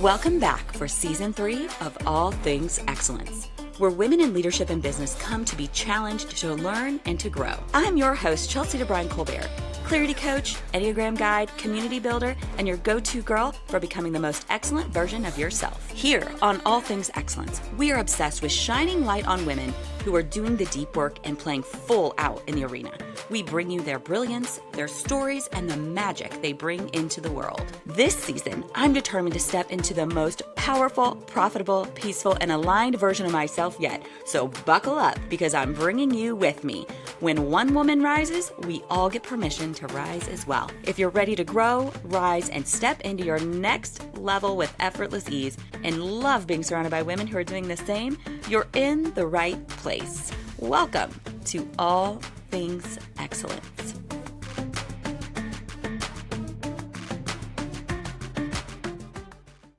Welcome back for Season 3 of All Things Excellence, where women in leadership and business come to be challenged to learn and to grow. I'm your host, Chelsea DeBruin-Colbert, clarity coach, Enneagram guide, community builder, and your go-to girl for becoming the most excellent version of yourself. Here on All Things Excellence, we are obsessed with shining light on women who are doing the deep work and playing full out in the arena. We bring you their brilliance, their stories, and the magic they bring into the world. This season, I'm determined to step into the most powerful, profitable, peaceful, and aligned version of myself yet. So buckle up, because I'm bringing you with me. When one woman rises, we all get permission to rise as well. If you're ready to grow, rise, and step into your next level with effortless ease and love being surrounded by women who are doing the same, you're in the right place. Welcome to All Things Excellence.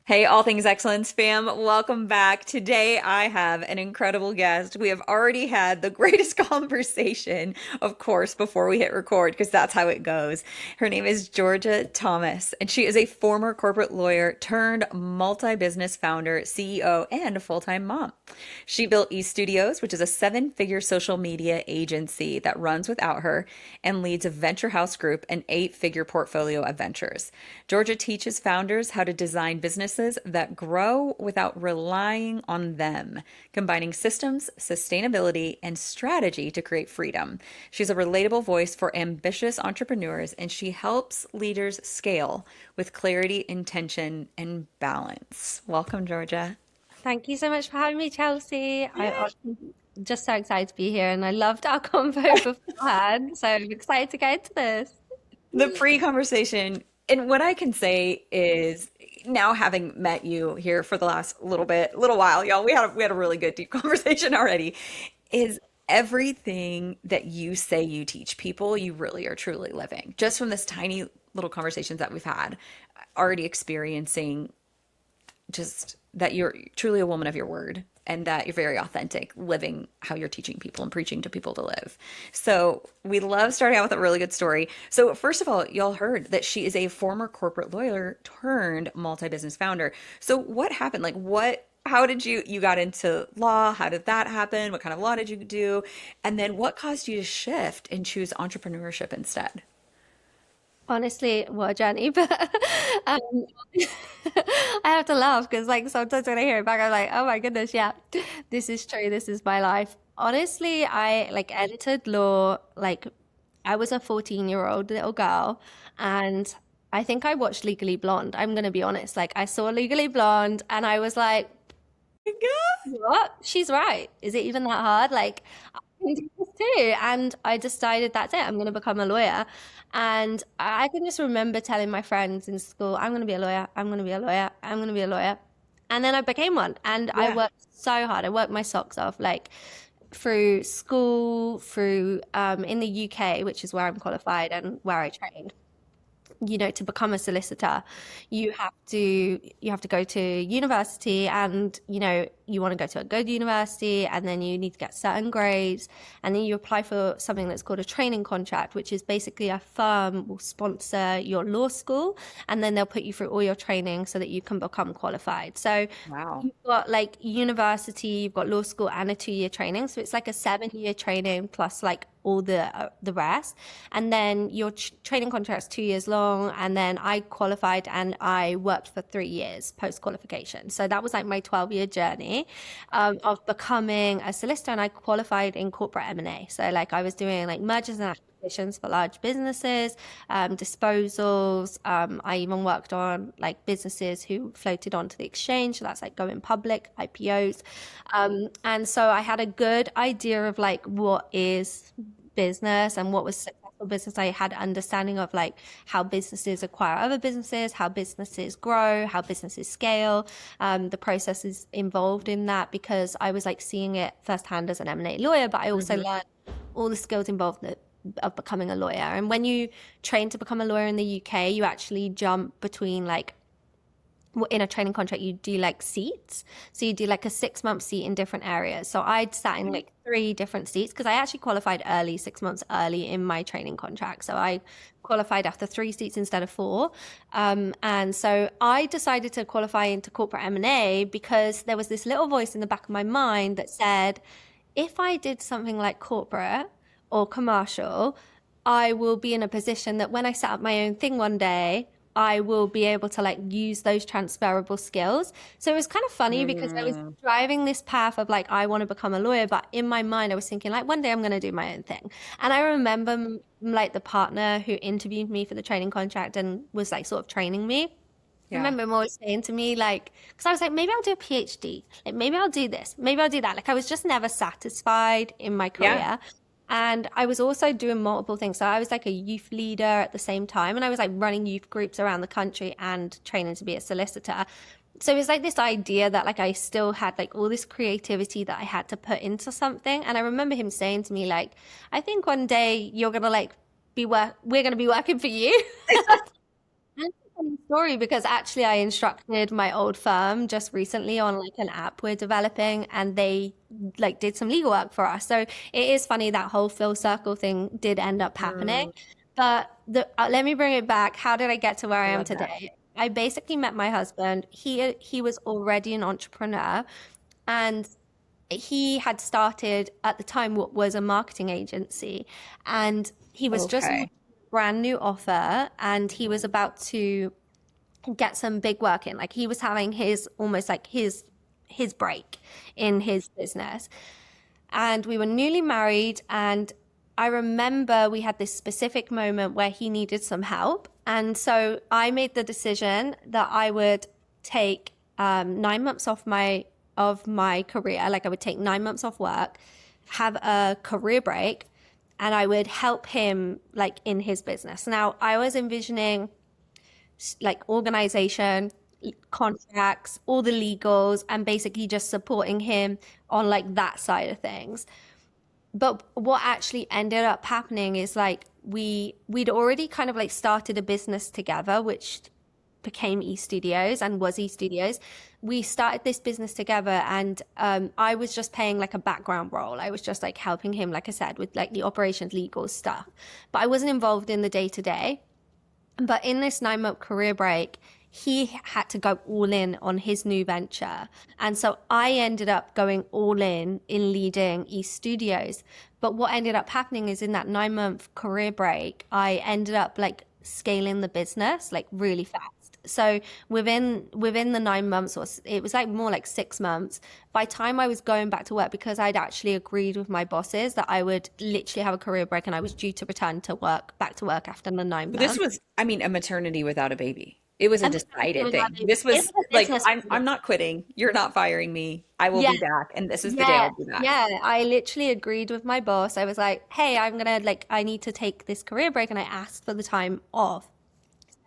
Hey, All Things Excellence fam, welcome back. Today I have an incredible guest. We have already had the greatest conversation, of course, before we hit record, because that's how it goes. Her name is Georgia Thomas, and she is a former corporate lawyer turned multi-business founder, CEO, and a full-time mom. She built eStudios, which is a 7-figure social media agency that runs without her, and leads a venture house group, an 8-figure portfolio of ventures. Georgia teaches founders how to design businesses that grow without relying on them, combining systems, sustainability, and strategy to create freedom. She's a relatable voice for ambitious entrepreneurs, and she helps leaders scale with clarity, intention, and balance. Welcome, Georgia. Thank you so much for having me, Chelsea. I'm just so excited to be here, and I loved our convo beforehand, so I'm excited to get into this. The pre-conversation, and what I can say is, now having met you here for the last little while, y'all, we had a really good deep conversation already, is everything that you say you teach people, you really are truly living. Just from this tiny little conversations that we've had, already experiencing just that you're truly a woman of your word and that you're very authentic, living how you're teaching people and preaching to people to live. So we love starting out with a really good story. So first of all, y'all heard that she is a former corporate lawyer turned multi-business founder. So what happened? How did you got into law? How did that happen? What kind of law did you do? And then what caused you to shift and choose entrepreneurship instead? Honestly, what a journey, but um, I have to laugh because, like, sometimes when I hear it back, I'm like, oh my goodness, yeah, this is true. This is my life. Honestly, I entered law I was a 14-year-old little girl, and I think I watched Legally Blonde. I'm gonna be honest. Like, I saw Legally Blonde, and I was like, what? She's right. Is it even that hard? Like, I can do this too. And I decided that's it. I'm going to become a lawyer. And I can just remember telling my friends in school, I'm going to be a lawyer. I'm going to be a lawyer. I'm going to be a lawyer. And then I became one. And I Yeah. worked so hard. I worked my socks off, like through school, through in the UK, which is where I'm qualified and where I trained. To become a solicitor, you have to go to university, and you want to go to a good university, and then you need to get certain grades, and then you apply for something that's called a training contract, which is basically a firm will sponsor your law school, and then they'll put you through all your training so that you can become qualified. So Wow. you've got like university, you've got law school, and a 2-year training, so it's like a 7-year training plus like all the rest. And then your training contract's 2 years long. And then I qualified and I worked for 3 years post qualification. So that was like my 12-year journey of becoming a solicitor. And I qualified in corporate M&A. So like I was doing like mergers and acquisitions for large businesses, disposals. I even worked on like businesses who floated onto the exchange. So that's like going public, IPOs. And so I had a good idea of like what is business and what was successful business. I had understanding of like how businesses acquire other businesses, how businesses grow, how businesses scale, the processes involved in that, because I was like seeing it firsthand as an M&A lawyer, but I also learned all the skills involved of becoming a lawyer. And when you train to become a lawyer in the UK, you actually jump between like in a training contract, you do like seats. So you do like a 6-month seat in different areas. So I'd sat in like 3 different seats because I actually qualified early, 6 months early in my training contract. So I qualified after 3 seats instead of 4. And so I decided to qualify into corporate M&A because there was this little voice in the back of my mind that said, if I did something like corporate or commercial, I will be in a position that when I set up my own thing one day, I will be able to like use those transferable skills. So it was kind of funny because I was driving this path of like, I want to become a lawyer, but in my mind, I was thinking like, one day I'm going to do my own thing. And I remember like the partner who interviewed me for the training contract and was like sort of training me. I remember him always saying to me, like, because I was like, maybe I'll do a PhD, like maybe I'll do this, maybe I'll do that. Like I was just never satisfied in my career. And I was also doing multiple things. So I was like a youth leader at the same time. And I was like running youth groups around the country and training to be a solicitor. So it was like this idea that like I still had like all this creativity that I had to put into something. And I remember him saying to me, like, I think one day you're going to like we're going to be working for you. And it's a funny story because actually I instructed my old firm just recently on like an app we're developing, and they like did some legal work for us. So it is funny that whole full circle thing did end up happening. But let me bring it back. How did I get to where I am today? I basically met my husband. He was already an entrepreneur, and he had started at the time what was a marketing agency, and he was just brand new offer, and he was about to get some big work in. Like he was having his almost like his break in his business. And we were newly married, and I remember we had this specific moment where he needed some help. And so I made the decision that I would take 9 months off of my career. Like I would take 9 months off work, have a career break, and I would help him like in his business. Now I was envisioning like organization, contracts, all the legals, and basically just supporting him on like that side of things. But what actually ended up happening is like we'd already kind of like started a business together, which became eStudios and was eStudios. We started this business together, and I was just playing like a background role. I was just like helping him, like I said, with like the operations legal stuff, but I wasn't involved in the day to day. But in this 9-month career break, he had to go all in on his new venture. And so I ended up going all in leading eStudios. But what ended up happening is in that 9-month career break, I ended up like scaling the business like really fast. So within the 9 months, or it was like more like 6 months, by the time I was going back to work, because I'd actually agreed with my bosses that I would literally have a career break, and I was due to return to work, back to work after the 9 months. This was, I mean, a maternity without a baby. It was a decided thing. This was like, I'm not quitting. You're not firing me. I will be back. And this is the day I'll be back. Yeah, I literally agreed with my boss. I was like, hey, I need to take this career break. And I asked for the time off.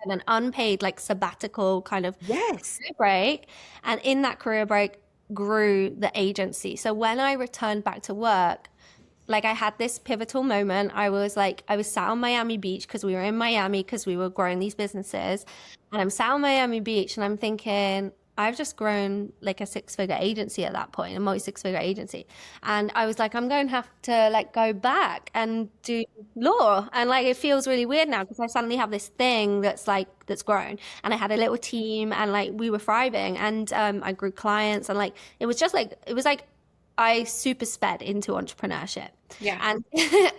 And an unpaid like sabbatical kind of career break. And in that career break grew the agency. So when I returned back to work, like I had this pivotal moment. I was sat on Miami Beach because we were in Miami because we were growing these businesses. And I'm sat on Miami Beach and I'm thinking, I've just grown like a 6-figure agency at that point, a multi-6-figure agency. And I was like, I'm going to have to like go back and do law. And like, it feels really weird now because I suddenly have this thing that's grown. And I had a little team, and like we were thriving, and I grew clients, and like, it was like I super sped into entrepreneurship. Yeah. And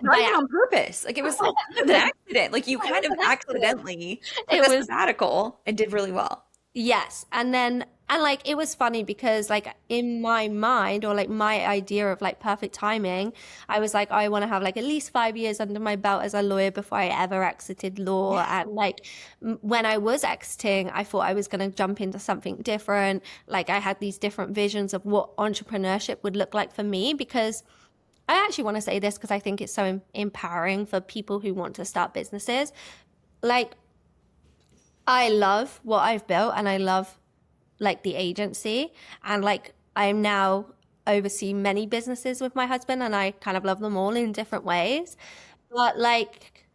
not even on purpose. Like it was an accident. Like you kind of accidentally took a sabbatical and did really well. Yes. And like, it was funny because like in my mind, or like my idea of like perfect timing, I was like, I want to have like at least 5 years under my belt as a lawyer before I ever exited law. Yeah. And like when I was exiting, I thought I was going to jump into something different. Like I had these different visions of what entrepreneurship would look like for me, because I actually want to say this because I think it's so empowering for people who want to start businesses. Like, I love what I've built, and I love like the agency, and like I'm now oversee many businesses with my husband, and I kind of love them all in different ways. But like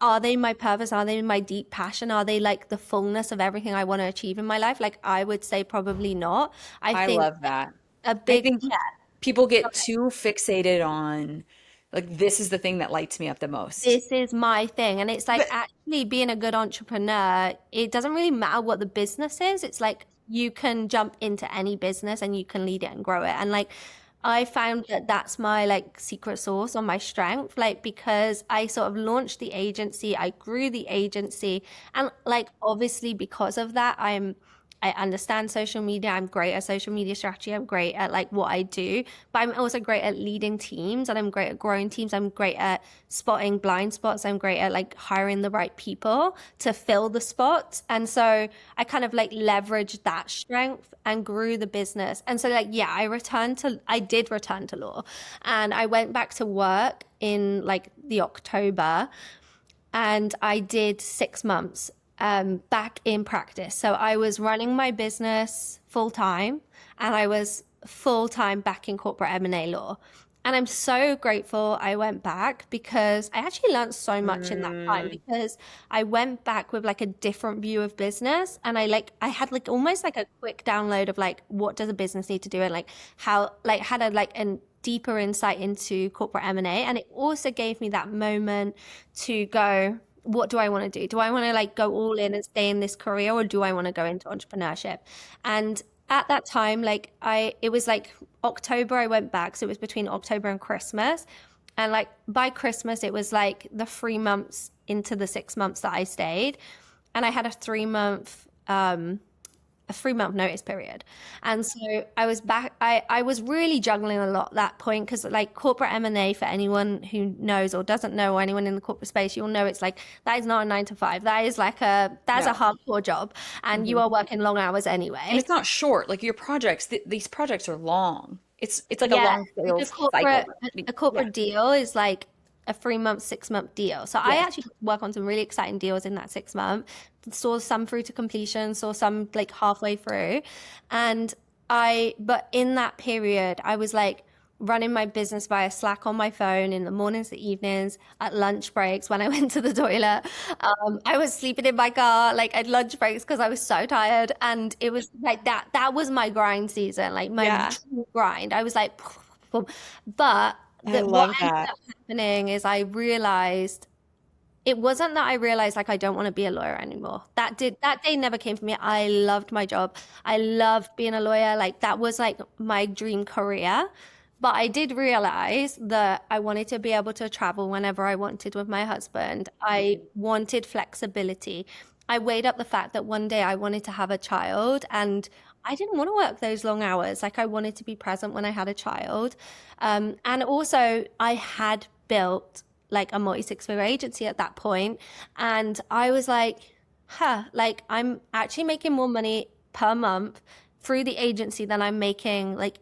are they my purpose? Are they my deep passion? Are they like the fullness of everything I want to achieve in my life? Like I would say probably not. I I think love that. a I big, think people get too fixated on like this is the thing that lights me up the most. this is my thing. And it's like But actually being a good entrepreneur, it doesn't really matter what the business is. It's like you can jump into any business and you can lead it and grow it. And like I found that that's my like secret sauce or my strength, like because I sort of launched the agency, I grew the agency, and like obviously because of that, I understand social media. I'm great at social media strategy. I'm great at like what I do, but I'm also great at leading teams and I'm great at growing teams. I'm great at spotting blind spots. I'm great at like hiring the right people to fill the spots. And so I kind of like leveraged that strength and grew the business. And so like, yeah, I did return to law and I went back to work in like the October and I did 6 months back in practice. So I was running my business full time and I was full time back in corporate M&A law. And I'm so grateful I went back because I actually learned so much in that time mm, because I went back with like a different view of business and I had like almost like a quick download of like what does a business need to do and like how like had a like an deeper insight into corporate M&A and it also gave me that moment to go what do I want to do? Do I want to like go all in and stay in this career or do I want to go into entrepreneurship? And at that time, it was like October I went back. So it was between October and Christmas. And like by Christmas, it was like the 3 months into the 6 months that I stayed. And I had a 3 month notice period. And so I was back, I was really juggling a lot at that point because like corporate M&A for anyone who knows or doesn't know or anyone in the corporate space, you'll know it's like that is not a 9 to 5. That's a no. hardcore job and you Mhm. are working long hours And anyway. it's not short. Like your projects, these projects are long. It's like a Yeah, long like sales cycle. a Yeah. corporate deal is like a 3 month, 6 month deal. So I Yes. actually got to work on some really exciting deals in that 6 month. Saw some through to completion, saw some like halfway through. And but in that period, I was like running my business via Slack on my phone in the mornings, the evenings, at lunch breaks when I went to the toilet. I was sleeping in my car, like at lunch breaks because I was so tired. And it was like that was my grind season, like my Yeah. true grind. I was like, but I what love ended that. up happening is I realized it wasn't that I realized like I don't want to be a lawyer anymore. That day never came for me. I loved my job. I loved being a lawyer. Like that was like my dream career. But I did realize that I wanted to be able to travel whenever I wanted with my husband. I wanted flexibility. I weighed up the fact that one day I wanted to have a child and I didn't want to work those long hours. Like I wanted to be present when I had a child. And also I had built like a multi-six-figure agency at that point. And I was like, like I'm actually making more money per month through the agency than I'm making like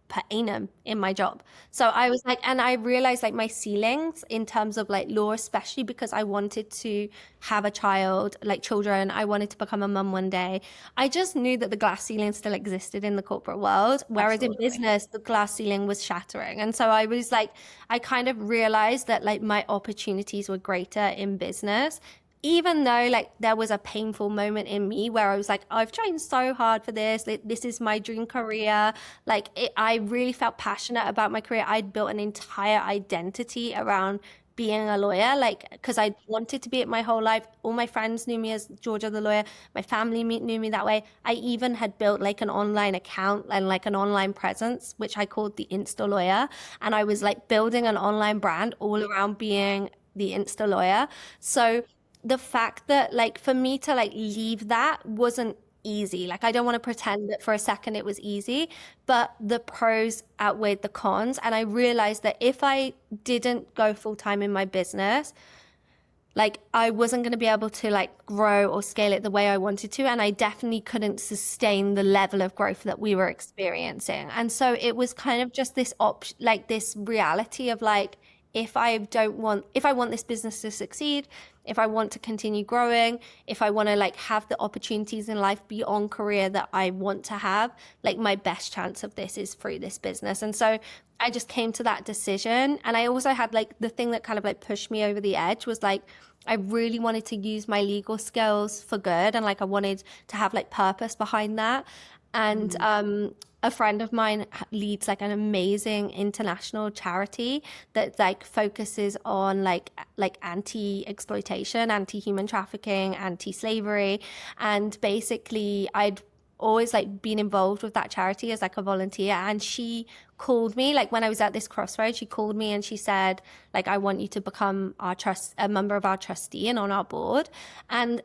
per annum in my job. So I was like, and I realized like my ceilings in terms of like law, especially because I wanted to have a child, like children. I wanted to become a mum one day. I just knew that the glass ceiling still existed in the corporate world, whereas in Absolutely. business, the glass ceiling was shattering. And so I was like, I kind of realized that like my opportunities were greater in business even though like there was a painful moment in me where I was like, I've trained so hard for this. Like, this is my dream career. I really felt passionate about my career. I'd built an entire identity around being a lawyer, like, because I wanted to be it my whole life. All my friends knew me as Georgia the lawyer. My family knew me that way. I even had built like an online account and like an online presence, which I called the Insta Lawyer. And I was like building an online brand all around being the Insta Lawyer. So the fact that like for me to like leave that wasn't easy. Like I don't want to pretend that for a second it was easy, but the pros outweighed the cons. And I realized that if I didn't go full time in my business, like I wasn't going to be able to like grow or scale it the way I wanted to. And I definitely couldn't sustain the level of growth that we were experiencing. And so it was kind of just this like this reality of like, if I want this business to succeed, if I want to continue growing, if I want to like have the opportunities in life beyond career that I want to have, like my best chance of this is through this business. And so I just came to that decision. And I also had like the thing that kind of like pushed me over the edge was like, I really wanted to use my legal skills for good. And like, I wanted to have like purpose behind that. And a friend of mine leads like an amazing international charity that like focuses on like anti-exploitation, anti-human trafficking, anti-slavery. And basically I'd always like been involved with that charity as like a volunteer. And she called me like when I was at this crossroads, she called me and she said, like, I want you to become a member of our trustee and on our board. And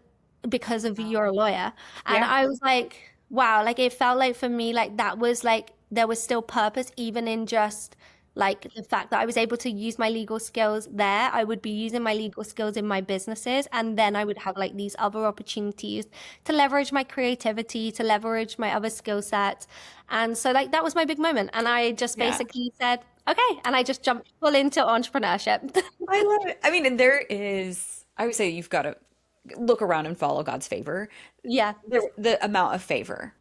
because of you're a lawyer. And Yeah. I was like, wow, like it felt like for me, like that was like there was still purpose even in just like the fact that I was able to use my legal skills there. I would be using my legal skills in my businesses, and then I would have like these other opportunities to leverage my creativity, to leverage my other skill sets. And so like that was my big moment. And I just Yeah. basically said, okay, and I just jumped full into entrepreneurship. I love it. I mean, and there is, I would say you've got to look around and follow God's favor. Yeah. The amount of favor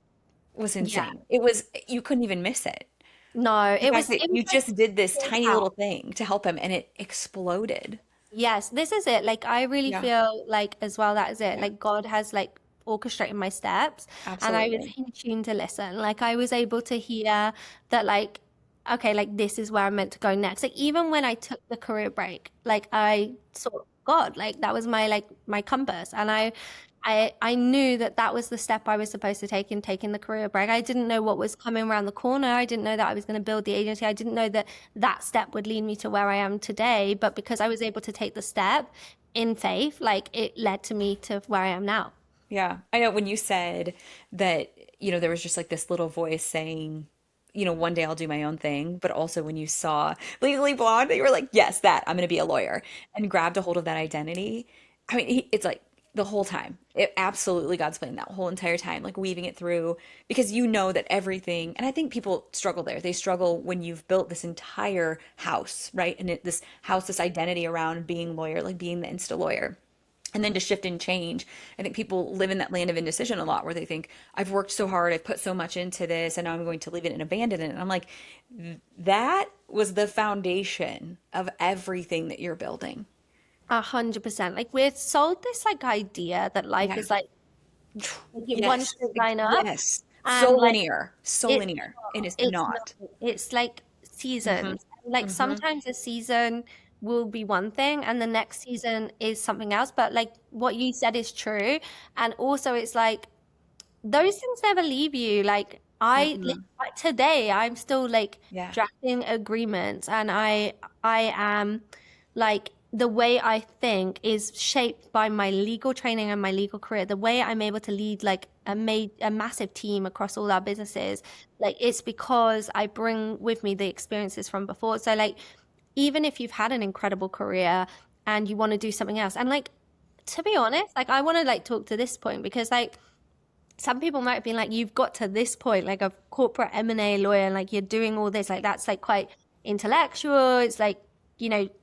was Yeah. insane. It was, you couldn't even miss it. No, The fact that it was you like just did this pulled tiny out. little thing to help him and it exploded. Yes, this is it. Like I really Yeah. feel like as well that is it. Yeah. Like God has like orchestrated my steps and I was Absolutely. in tune to listen. Like I was able to hear that like okay, like this is where I'm meant to go next. Like even when I took the career break, like I saw God, like that was my like my compass and I knew that that was the step I was supposed to take in taking the career break. I didn't know what was coming around the corner. I didn't know that I was going to build the agency. I didn't know that that step would lead me to where I am today. But because I was able to take the step in faith, like it led to me to where I am now. Yeah. I know when you said that, there was just like this little voice saying, one day I'll do my own thing. But also when you saw Legally Blonde, you were like, yes, that I'm going to be a lawyer and grabbed a hold of that identity. I mean, it's like the whole time. It absolutely God's plan that whole entire time, like weaving it through because you know that everything, and I think people struggle there. They struggle when you've built this entire house, right? And this house, this identity around being lawyer, like being the Insta lawyer. And then to shift and change, I think people live in that land of indecision a lot where they think, I've worked so hard, I've put so much into this, and now I'm going to leave it and abandon it. And I'm like, that was the foundation of everything that you're building. 100%. Like we're sold this like idea that life Yeah. is like one Yes. straight line up Yes. So and like linear. So it's linear. It is it's not. not. It's like Hmm. seasons. Like Hmm. sometimes a season will be one thing and the next season is something else. But like what you said is true. And also it's like those things never leave you. Like Mm-mm. like today I'm still like Yeah. drafting agreements and I am like the way I think is shaped by my legal training and my legal career. The way I'm able to lead like a massive team across all our businesses, like it's because I bring with me the experiences from before. So like even if you've had an incredible career and you want to do something else, and like to be honest, like I want to like talk to this point because like some people might be like, you've got to this point, like a corporate M&A lawyer, and like you're doing all this, like that's like quite intellectual. It's like,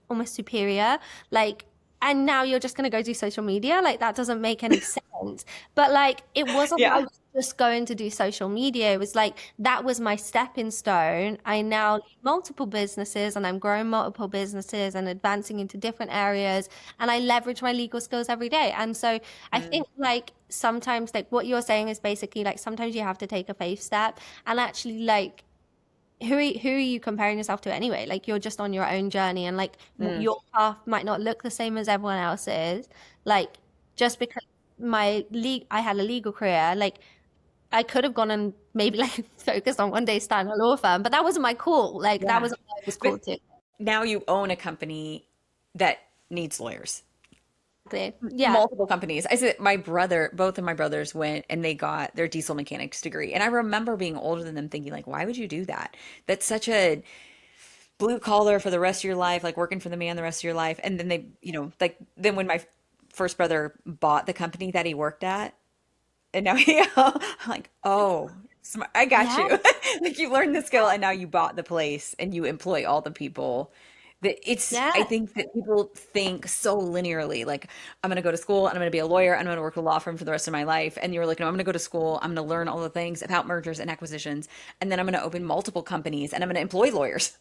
almost superior. Like, and now you're just going to go do social media. Like that doesn't make any sense. But like, it wasn't that I Yeah. was just going to do social media. It was like, that was my stepping stone. I now lead multiple businesses and I'm growing multiple businesses and advancing into different areas. And I leverage my legal skills every day. And so I Mm. think like sometimes like what you're saying is basically like sometimes you have to take a faith step and actually like who are you comparing yourself to anyway? Like you're just on your own journey and like Mm. your path might not look the same as everyone else's. Like just because I had a legal career, like I could have gone and maybe like focused on one day starting a law firm, but that wasn't my call. Like that Yeah. wasn't what I was But called to. now you own a company that needs lawyers. Yeah. Multiple companies. I said my brother, both of my brothers went and they got their diesel mechanics degree. And I remember being older than them thinking like, why would you do that? That's such a blue collar for the rest of your life, like working for the man the rest of your life. And then they, like then when my first brother bought the company that he worked at, and now I'm like, oh, I got Yeah. you. Like you learned the skill and now you bought the place and you employ all the people. I Yeah. think that people think so linearly, like, I'm going to go to school and I'm going to be a lawyer and I'm going to work at a law firm for the rest of my life. And you're like, no, I'm going to go to school. I'm going to learn all the things about mergers and acquisitions. And then I'm going to open multiple companies and I'm going to employ lawyers.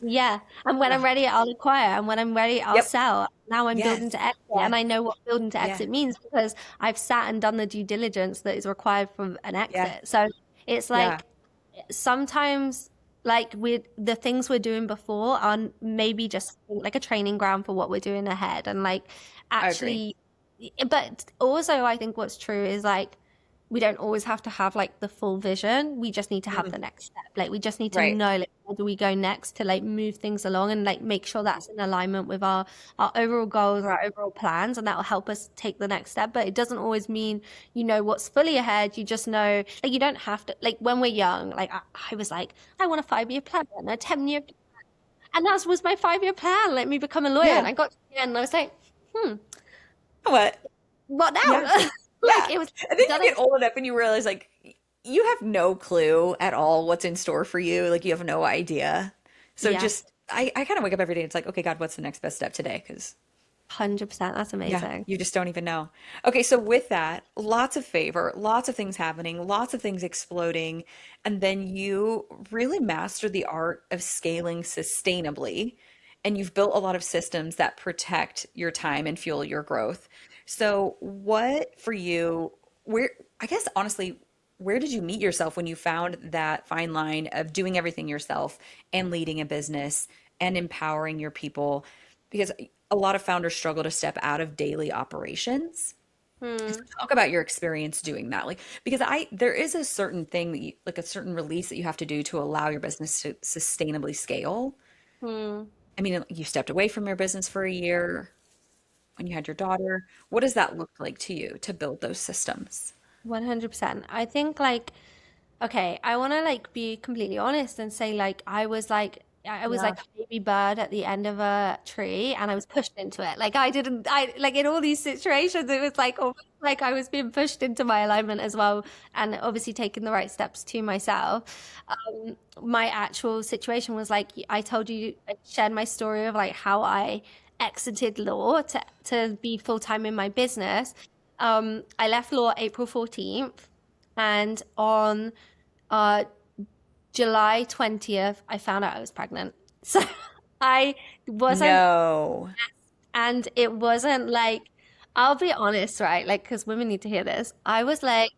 Yeah. And when I'm Ugh. ready, I'll acquire. And when I'm ready, I'll Yep. sell. Now I'm Yes. building to exit. Yeah. And I know what building to Yeah. exit means because I've sat and done the due diligence that is required for an Yeah. exit. So it's Yeah. like sometimes like we the things we're doing before are maybe just like a training ground for what we're doing ahead. And like I agree. actually, but also I think what's true is like we don't always have to have like the full vision. We just need to have Mm, the next step. Like we just need to right. know like where do we go next to like move things along and like make sure that's in alignment with our overall goals, our overall plans, and that will help us take the next step. But it doesn't always mean you know what's fully ahead. You just know like you don't have to like when we're young, like I was like, I want a 5-year plan and a 10-year plan. And that was my 5-year plan. Let me become a lawyer. Yeah. And I got to the end and I was like, What? what now? Yeah. Like Yeah. it was And then done you it. get old enough and you realize like you have no clue at all what's in store for you. Like you have no idea. So Yeah, just I kind of wake up every day. It's like, okay, God, what's the next best step today? Because 100%. That's yeah, amazing. you just don't even know. Okay, so with that, lots of favor, lots of things happening, lots of things exploding, and then you really master the art of scaling sustainably, and you've built a lot of systems that protect your time and fuel your growth. So, what for you, where, I guess honestly, where did you meet yourself when you found that fine line of doing everything yourself and leading a business and empowering your people? Because a lot of founders struggle to step out of daily operations. So Hmm. talk about your experience doing that. Like, because there is a certain thing that you, like a certain release that you have to do to allow your business to sustainably scale. Hmm. I mean, you stepped away from your business for a year when you had your daughter. What does that look like to you to build those systems? 100%. I think like okay, I want to like be completely honest and say like I was Yeah. like a baby bird at the end of a tree and I was pushed into it. Like I like in all these situations it was like almost like I was being pushed into my alignment as well and obviously taking the right steps to myself. My actual situation was like I told you I shared my story of like how I exited law to be full time in my business. I left law April 14th and on uh, July 20th, I found out I was pregnant. So I wasn't, No. and it wasn't like, I'll be honest, right? Like, because women need to hear this. I was like,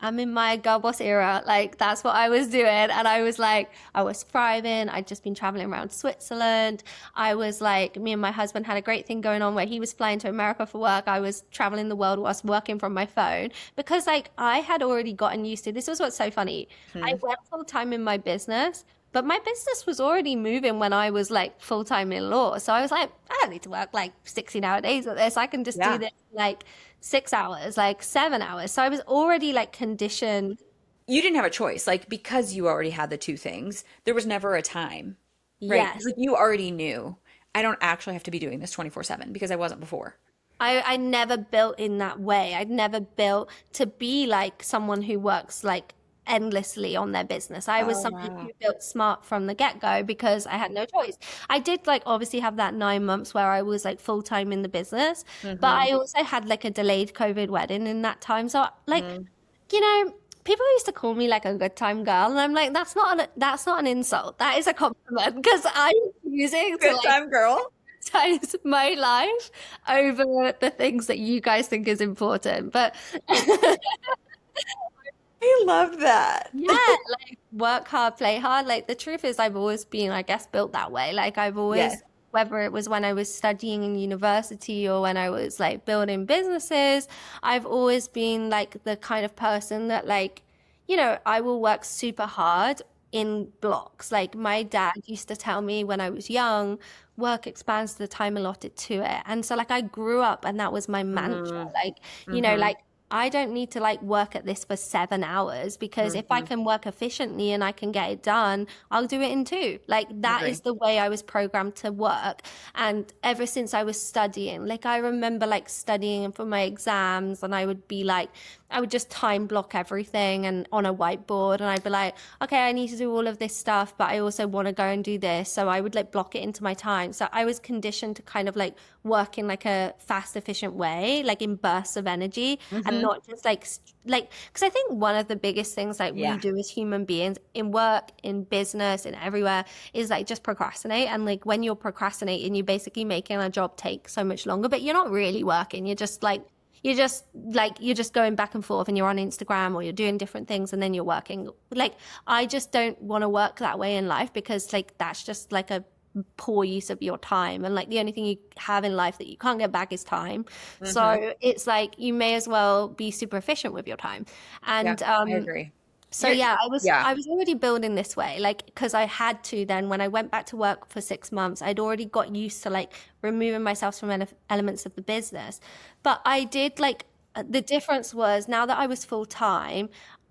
I'm in my girl boss era. Like, that's what I was doing. And I was like, I was thriving. I'd just been traveling around Switzerland. I was like, me and my husband had a great thing going on where he was flying to America for work. I was traveling the world whilst working from my phone because, like, I had already gotten used to this. Was what's so funny. I Hmm. went full time in my business. But my business was already moving when I was like full time in law. So I was like, I don't need to work like 16-hour days at this. I can just do Yeah. this like 6 hours, like 7 hours. So I was already like conditioned. You didn't have a choice. Like, because you already had the two things, there was never a time, right? Yes. Like, you already knew, I don't actually have to be doing this 24/7 because I wasn't before. I never built in that way. I'd never built to be like someone who works like endlessly on their business. I was Oh, someone wow. who built smart from the get-go because I had no choice. I did like obviously have that 9 months where I was like full time in the business, but Hmm. I also had like a delayed COVID wedding in that time. So like, Hmm. you know, people used to call me like a good time girl, and I'm like, that's not an insult. That is a compliment because I'm using to Good like time, girl. prioritize my life over the things that you guys think is important. But I love that. yeah, like work hard, play hard. Like the truth is, I've always been, I guess, built that way. Like I've Yes. always, whether it was when I was studying in university or when I was like building businesses, I've always been like the kind of person that like, I will work super hard in blocks. Like my dad used to tell me when I was young, work expands the time allotted to it. And so like I grew up and that was my mantra. Hmm. Like, Hmm. like I don't need to like work at this for 7 hours because if I Hmm. can work efficiently and I can get it done, I'll do it in two. Like I that is agree. the way I was programmed to work. And ever since I was studying, like I remember like studying for my exams and I would be like I would just time block everything and on a whiteboard, and I'd be like, okay, I need to do all of this stuff, but I also want to go and do this. So I would like block it into my time. So I was conditioned to kind of like work in like a fast, efficient way, like in bursts of energy, and not just like, because I think one of the biggest things like we do as human beings in work, in business, in everywhere is like just procrastinate. And like when you're procrastinating, you're basically making a job take so much longer, but you're not really working. You're just going back and forth, and you're on Instagram or you're doing different things, and then you're working. Like, I just don't want to work that way in life, because like that's just like a poor use of your time, and like the only thing you have in life that you can't get back is time. So it's like you may as well be super efficient with your time. And I agree. so I was already building this way, like, because I had to. Then when I went back to work for 6 months, I'd already got used to like removing myself from elements of the business. But I did like, the difference was, now that I was full time,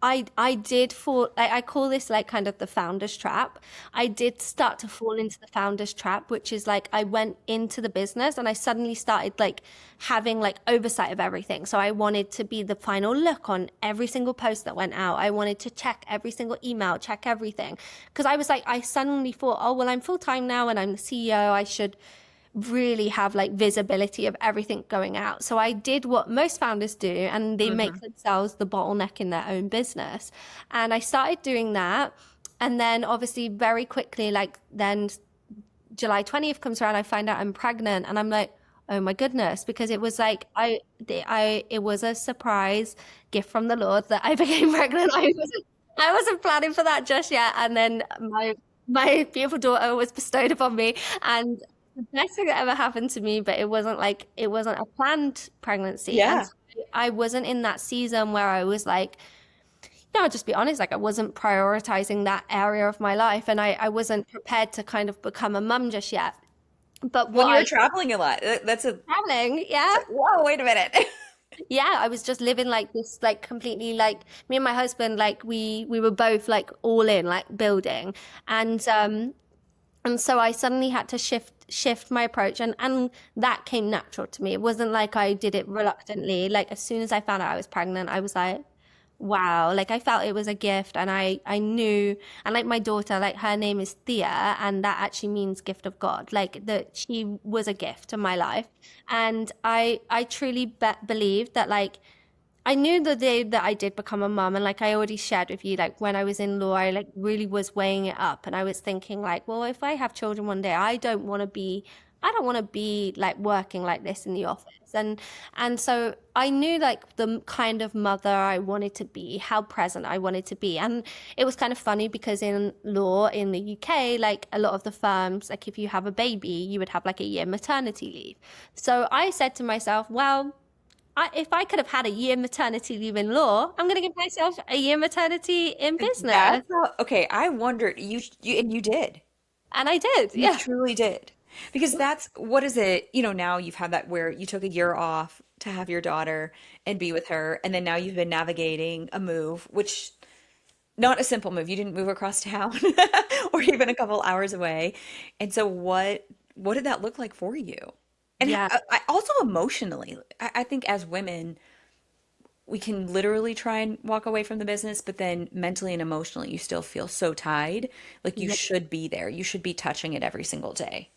I did fall, I call this like kind of the founder's trap. I did start to fall into the founder's trap, which is like I went into the business and I suddenly started like having like oversight of everything. So I wanted to be the final look on every single post that went out. I wanted to check every single email, check everything. Because I was like, I suddenly thought, oh, well, I'm full time now and I'm the CEO. I should really have like visibility of everything going out. So I did what most founders do, and they make themselves the bottleneck in their own business. And I started doing that. And then obviously very quickly, like then July 20th comes around, I find out I'm pregnant, and I'm like, oh my goodness, because it was like, it was a surprise gift from the Lord that I became pregnant. I wasn't planning for that just yet. And then my beautiful daughter was bestowed upon me, and the best thing that ever happened to me, but it wasn't a planned pregnancy. Yeah. And so I wasn't in that season where I was like, I'll just be honest, like I wasn't prioritizing that area of my life, and I wasn't prepared to kind of become a mum just yet. But when you're traveling a lot, traveling, yeah. Whoa, wait a minute. Yeah, I was just living like this, like completely, like me and my husband, like we were both like all in, like building, and so I suddenly had to shift my approach, and that came natural to me. It wasn't like I did it reluctantly. Like as soon as I found out I was pregnant, I was like, wow, like I felt it was a gift, and I knew. And like my daughter, like her name is Thea, and that actually means gift of God, like that she was a gift to my life. And I truly believed that, like, I knew the day that I did become a mum, and like I already shared with you, like when I was in law, I like really was weighing it up, and I was thinking like, well, if I have children one day, I don't want to be like working like this in the office. And so I knew like the kind of mother I wanted to be, how present I wanted to be. And it was kind of funny because in law in the UK, like a lot of the firms, like if you have a baby, you would have like a year maternity leave. So I said to myself, well, if I could have had a year maternity leave in law, I'm going to give myself a year maternity in business. Okay, I wondered, and you did. And I did, You yeah. truly did. Because what is it, now you've had that where you took a year off to have your daughter and be with her, and then now you've been navigating a move, which not a simple move. You didn't move across town or even a couple hours away. And so what did that look like for you? And Yeah. also emotionally, I think as women, we can literally try and walk away from the business, but then mentally and emotionally, you still feel so tied. Like you Yeah. should be there. You should be touching it every single day.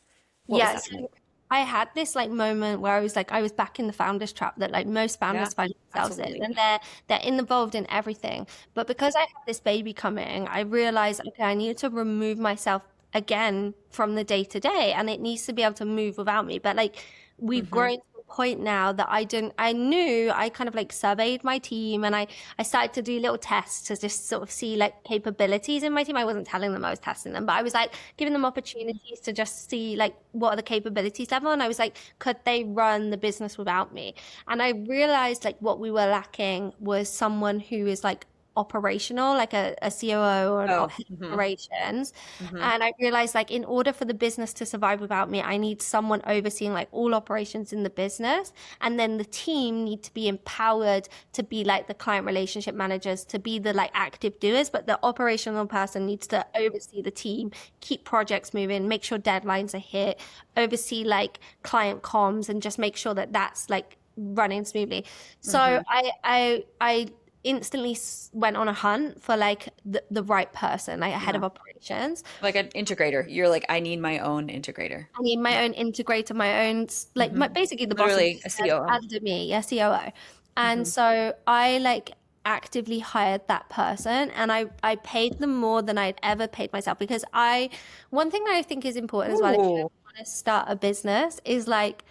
What was that Yes. like? I had this like moment where I was back in the founder's trap that like most Yeah, founders find themselves in, absolutely. and they're involved in everything. But because I had this baby coming, I realized, okay, I need to remove myself again from the day to day, and it needs to be able to move without me. But like we've Hmm. grown to a point now that I knew, I kind of like surveyed my team, and I started to do little tests to just sort of see like capabilities in my team. I wasn't telling them I was testing them, but I was like giving them opportunities to just see like what are the capabilities level. And I was like, could they run the business without me? And I realized like what we were lacking was someone who is like operational, like a COO or an Oh, head of operations. hmm. And I realized like in order for the business to survive without me, I need someone overseeing like all operations in the business. And then the team need to be empowered to be like the client relationship managers, to be the like active doers, but the operational person needs to oversee the team, keep projects moving, make sure deadlines are hit, oversee like client comms, and just make sure that that's like running smoothly. So Hmm. I instantly went on a hunt for like the right person, like a head Yeah. of operations. Like an integrator. You're like, I need my own integrator. I need my own integrator, my own like Hmm. my basically the boss of the Literally a business COO. under me, yeah, COO. And Hmm. so I like actively hired that person, and I paid them more than I'd ever paid myself, because I one thing that I think is important as well if you Ooh. want to start a business is like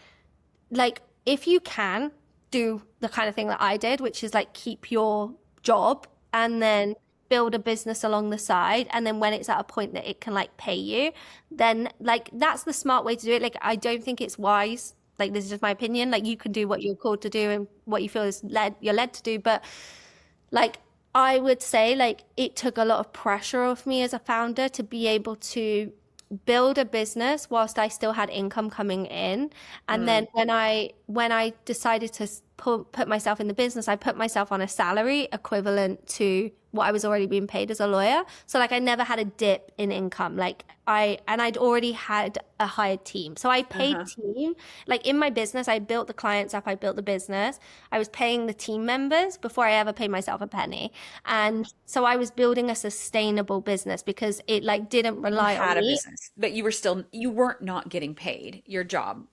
if you can do the kind of thing that I did, which is like keep your job and then build a business along the side, and then when it's at a point that it can like pay you, then like that's the smart way to do it. Like I don't think it's wise, like this is just my opinion, like you can do what you're called to do and what you feel is you're led to do, but like I would say like it took a lot of pressure off me as a founder to be able to build a business whilst I still had income coming in. And Mm. then when I decided to put myself in the business, I put myself on a salary equivalent to what I was already being paid as a lawyer. So like I never had a dip in income. Like I'd already had a hired team. So I paid Uh-huh. team. Like in my business, I built the clients up, I built the business. I was paying the team members before I ever paid myself a penny. And so I was building a sustainable business because it like didn't You rely on had a me. business, but you weren't not getting paid your job.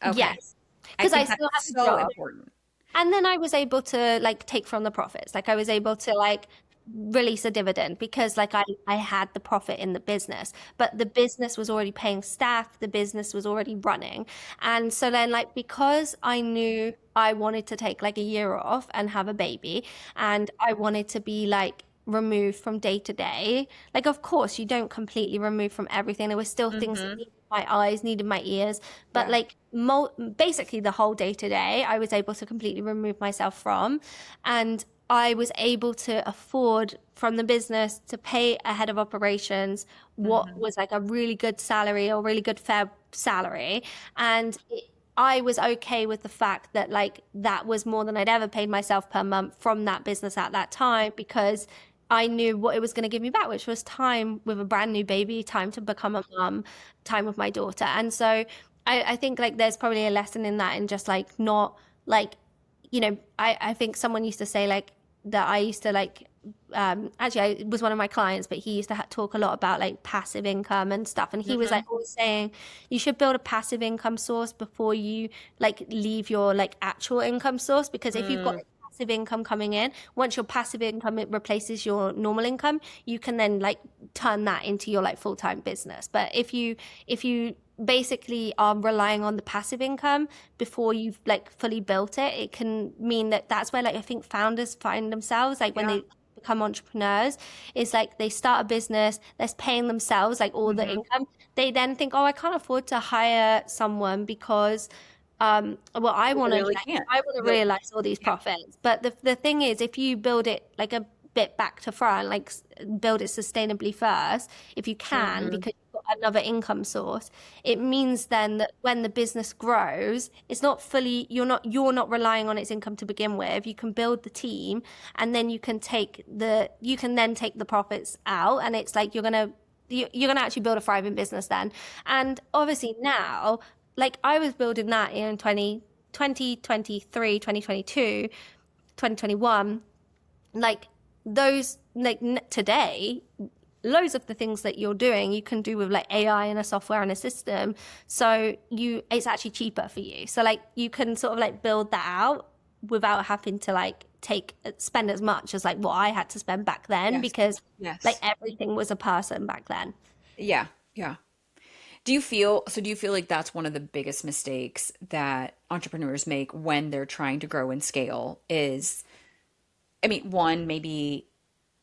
Okay. Yes. I Because I think still that's had a so job. important. And then I was able to like take from the profits. Like I was able to like release a dividend because like I had the profit in the business, but the business was already paying staff, the business was already running. And so then like because I knew I wanted to take like a year off and have a baby, and I wanted to be like removed from day to day. Like of course you don't completely remove from everything. There were still things that Hmm. needed my eyes, needed my ears, but Yeah. like basically the whole day to day, I was able to completely remove myself from, and I was able to afford from the business to pay a head of operations what Hmm. was like a really good salary or really good fair salary, and I was okay with the fact that like that was more than I'd ever paid myself per month from that business at that time, because I knew what it was going to give me back, which was time with a brand new baby, time to become a mum, time with my daughter. And so I think like there's probably a lesson in that, in just like not like, I think someone used to say like that I used to like, actually I it was one of my clients, but he used to talk a lot about like passive income and stuff. And he was Hmm. like always saying you should build a passive income source before you like leave your like actual income source, because if you've got Mm. passive income coming in, once your passive income it replaces your normal income, you can then like turn that into your like full-time business. But if you basically are relying on the passive income before you've like fully built it, it can mean that that's where like I think founders find themselves like when Yeah. they become entrepreneurs, is like they start a business, they're paying themselves like all the Hmm. income. They then think, oh, I can't afford to hire someone because well, I They want to really like can't. I want to The, realize all these yeah. profits. But the thing is, if you build it like a bit back to front, like build it sustainably first, if you can, Hmm. because you've got another income source, it means then that when the business grows, it's not fully you're not relying on its income to begin with. You can build the team, and then you can then take the profits out, and it's like you're gonna actually build a thriving business then. And obviously now, like I was building that in 2023, 2022, 2021, like those like today, loads of the things that you're doing you can do with like AI and a software and a system, so it's actually cheaper for you, so like you can sort of like build that out without having to like spend as much as like what I had to spend back then, Yes. because like Yes. everything was a person back then. Yeah. Yeah. Do you feel like that's one of the biggest mistakes that entrepreneurs make when they're trying to grow and scale is, I mean, one, maybe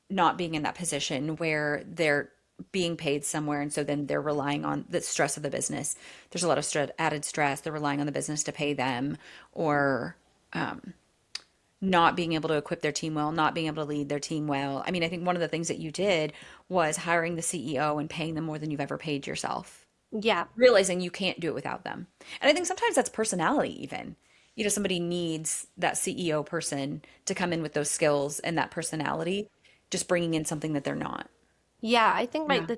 not being in that position where they're being paid somewhere and so then they're relying on the stress of the business. There's a lot of added stress. They're relying on the business to pay them, or not being able to equip their team well, not being able to lead their team well. I mean, I think one of the things that you did was hiring the CEO and paying them more than you've ever paid yourself, Yeah. realizing you can't do it without them. And I think sometimes that's personality, even. Somebody needs that CEO person to come in with those skills and that personality, just bringing in something that they're not. Yeah, I think like Yeah.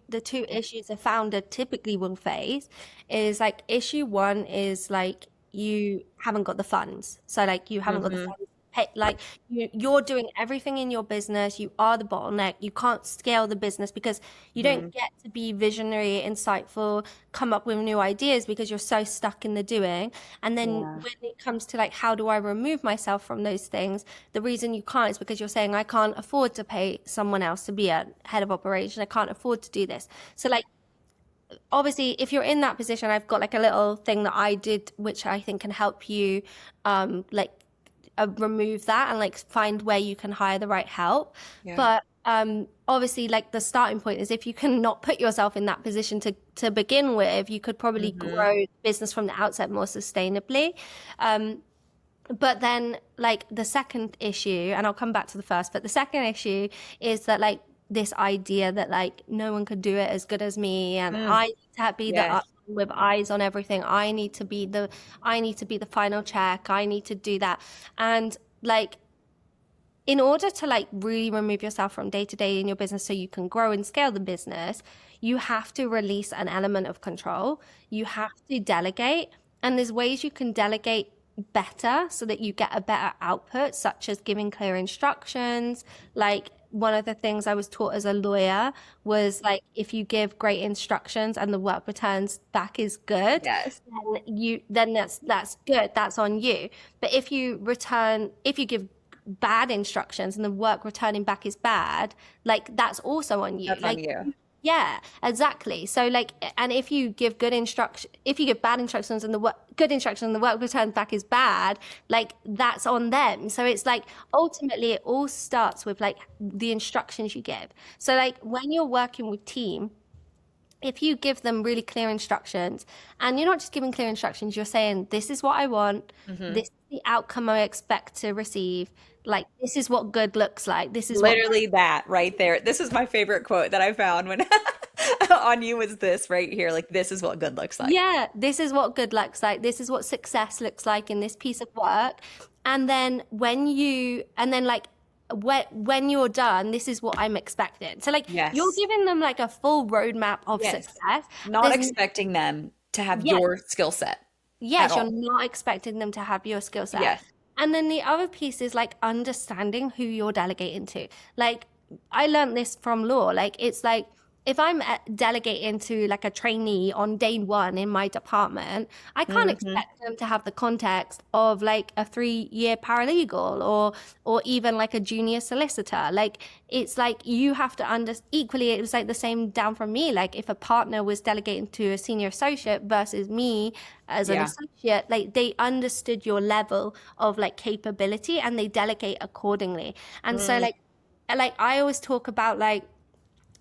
the two issues a founder typically will face is like issue one is like you haven't got the funds. So like you haven't got the Mm-hmm. funds. Like you're doing everything in your business. You are the bottleneck. You can't scale the business because you don't Mm-hmm. get to be visionary, insightful, come up with new ideas because you're so stuck in the doing. And then Yeah. when it comes to like, how do I remove myself from those things? The reason you can't is because you're saying, I can't afford to pay someone else to be a head of operation. I can't afford to do this. So like, obviously if you're in that position, I've got like a little thing that I did which I think can help you like remove that and like find where you can hire the right help. Yeah. But obviously like the starting point is if you can not put yourself in that position to begin with, you could probably Mm-hmm. grow business from the outset more sustainably. But then like the second issue, and I'll come back to the first, but the second issue is that like this idea that like no one could do it as good as me, and Mm. I need to be the Yes. with eyes on everything. I need to be the final check. I need to do that. And like in order to like really remove yourself from day to day in your business so you can grow and scale the business, you have to release an element of control. You have to delegate. And there's ways you can delegate better so that you get a better output, such as giving clear instructions. Like one of the things I was taught as a lawyer was like if you give great instructions and the work returns back is good, Yes. then that's good. That's on you. But if you give bad instructions and the work returning back is bad, like that's also on you. That's on Like, you. yeah, exactly. So like, and if you give if you give bad instructions and good instructions and the work returns back is bad, like that's on them. So it's like ultimately it all starts with like the instructions you give. So like when you're working with team, if you give them really clear instructions, and you're not just giving clear instructions, you're saying, this is what I want, Mm-hmm. this is the outcome I expect to receive, like, this is what good looks like, this is what, Literally that right there. This is my favorite quote that I found when on you was this right here. Like, this is what good looks like. yeah, this is what good looks like, this is what success looks like in this piece of work. And then like, when you're done, this is what I'm expecting. So like you're Yes. giving them like a full roadmap of Yes. success. Not There's expecting them to have yeah, your skill set at yes, you're all. not expecting them to have your skill set. Yes. And then the other piece is like understanding who you're delegating to. Like I learned this from law. Like it's like if I'm delegating to like a trainee on day one in my department, I can't Hmm. expect them to have the context of like a 3-year paralegal or even like a junior solicitor. Like it's like you have to equally it was like the same down from me. Like if a partner was delegating to a senior associate versus me as an Yeah. associate, like they understood your level of like capability and they delegate accordingly. And so Mm. like I always talk about like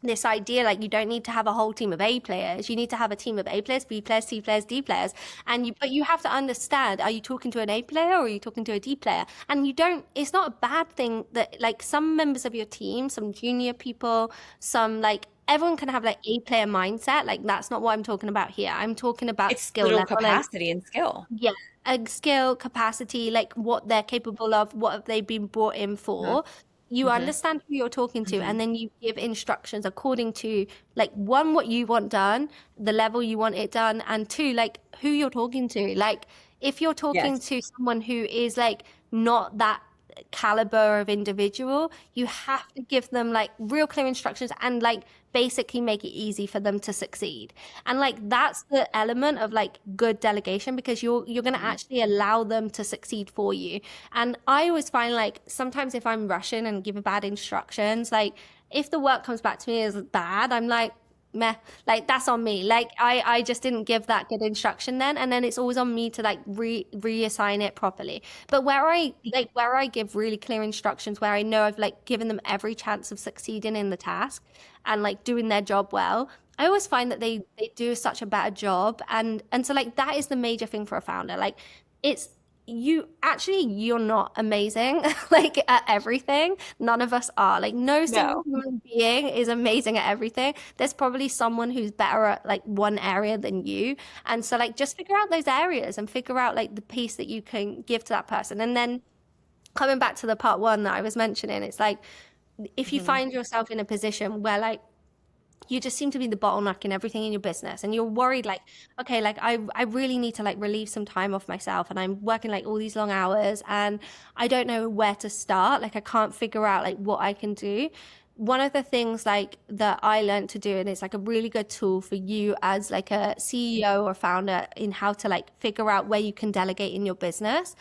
this idea like you don't need to have a whole team of A players. You need to have a team of A players, B players, C players, D players. But you have to understand, are you talking to an A player or are you talking to a D player? And it's not a bad thing that like some members of your team, some junior people, some like everyone can have like A player mindset. Like that's not what I'm talking about here. I'm talking about It's skill little level and capacity and skill. yeah, a skill, capacity, like what they're capable of, what have they been brought in Hmm. for. You Hmm. understand who you're talking to, Hmm. and then you give instructions according to like one, what you want done, the level you want it done, and two, like who you're talking to. Like if you're talking Yes. to someone who is like not that caliber of individual, you have to give them like real clear instructions and like basically make it easy for them to succeed. And like that's the element of like good delegation because you're going to Mhm. actually allow them to succeed for you. And I always find like sometimes if I'm rushing and give bad instructions, like if the work comes back to me as bad, I'm like meh, like that's on me. Like I just didn't give that good instruction then, and then it's always on me to like reassign it properly. But where I give really clear instructions, where I know I've like given them every chance of succeeding in the task and like doing their job well, I always find that they do such a better job. And so like that is the major thing for a founder. Like it's you're not amazing like at everything. None of us are. Like no single No. human being is amazing at everything. There's probably someone who's better at like one area than you. And so like just figure out those areas and figure out like the piece that you can give to that person. And then coming back to the part one that I was mentioning, it's like if you Hmm. find yourself in a position where like you just seem to be the bottleneck in everything in your business, and you're worried like, okay, like I really need to like relieve some time off myself, and I'm working like all these long hours and I don't know where to start. Like I can't figure out like what I can do. One of the things like that I learned to do, and it's like a really good tool for you as like a CEO or founder in how to like figure out where you can delegate in your business,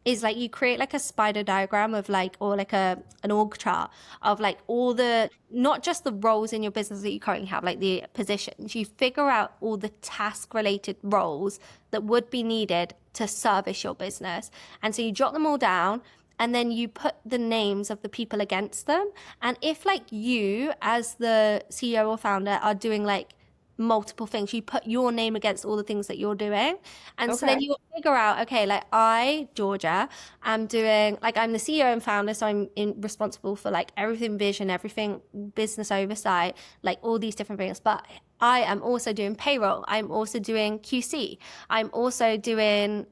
is like you create like a spider diagram of like, or like an org chart of like all the, not just the roles in your business that you currently have, like the positions. You figure out all the task related roles that would be needed to service your business. And so you jot them all down, and then you put the names of the people against them. And if like you as the CEO or founder are doing like multiple things, you put your name against all the things that you're doing. And so then Okay. you figure out, okay, like I, Georgia, am doing, like I'm the CEO and founder, so responsible for like everything vision, everything business oversight, like all these different things. But I am also doing payroll. I'm also doing QC. I'm also doing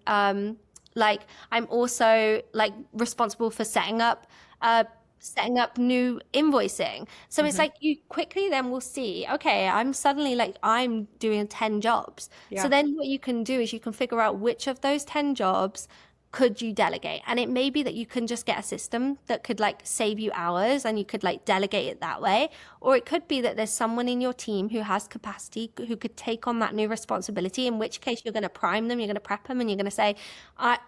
like I'm also like responsible for setting up new invoicing. So it's Hmm. like you quickly then will see, okay, I'm suddenly like I'm doing 10 jobs. So Yeah. then what you can do is you can figure out which of those 10 jobs could you delegate. And it may be that you can just get a system that could like save you hours and you could like delegate it that way. Or it could be that there's someone in your team who has capacity who could take on that new responsibility, in which case you're going to prime them, you're going to prep them, and you're going to say,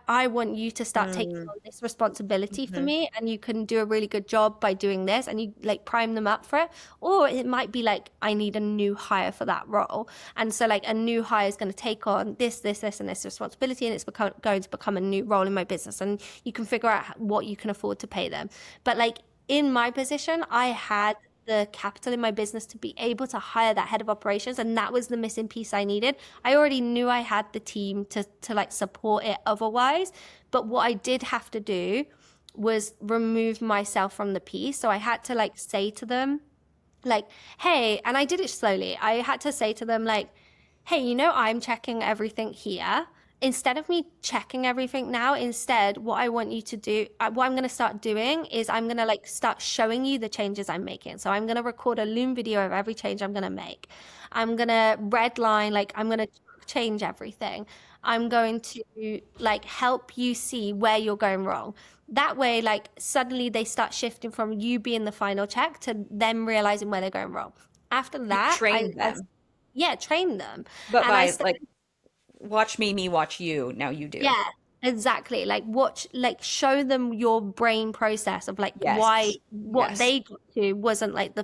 I want you to start taking on this responsibility for Mm-hmm. me, and you can do a really good job by doing this, and you like prime them up for it. Or it might be like, I need a new hire for that role. And so like a new hire is going to take on this, and this responsibility, and it's going to become a new role in my business. And you can figure out what you can afford to pay them. But like in my position, I had the capital in my business to be able to hire that head of operations, and that was the missing piece I needed. I already knew I had the team to like support it otherwise, but what I did have to do was remove myself from the piece. So I had to like say to them like, hey, and I did it slowly. I had to say to them like, hey, I'm checking everything here. Instead of me checking everything now, instead, what I want you to do, what I'm going to start doing is I'm going to like start showing you the changes I'm making. So I'm going to record a Loom video of every change I'm going to make. I'm going to redline, like I'm going to change everything. I'm going to like help you see where you're going wrong. That way, like suddenly they start shifting from you being the final check to them realizing where they're going wrong. After You that, trained them, yeah, train them. but And I by started, like, watch me watch you. Now you do. yeah, exactly. Like watch, like show them your brain process of like Yes. why what Yes. they got to wasn't like the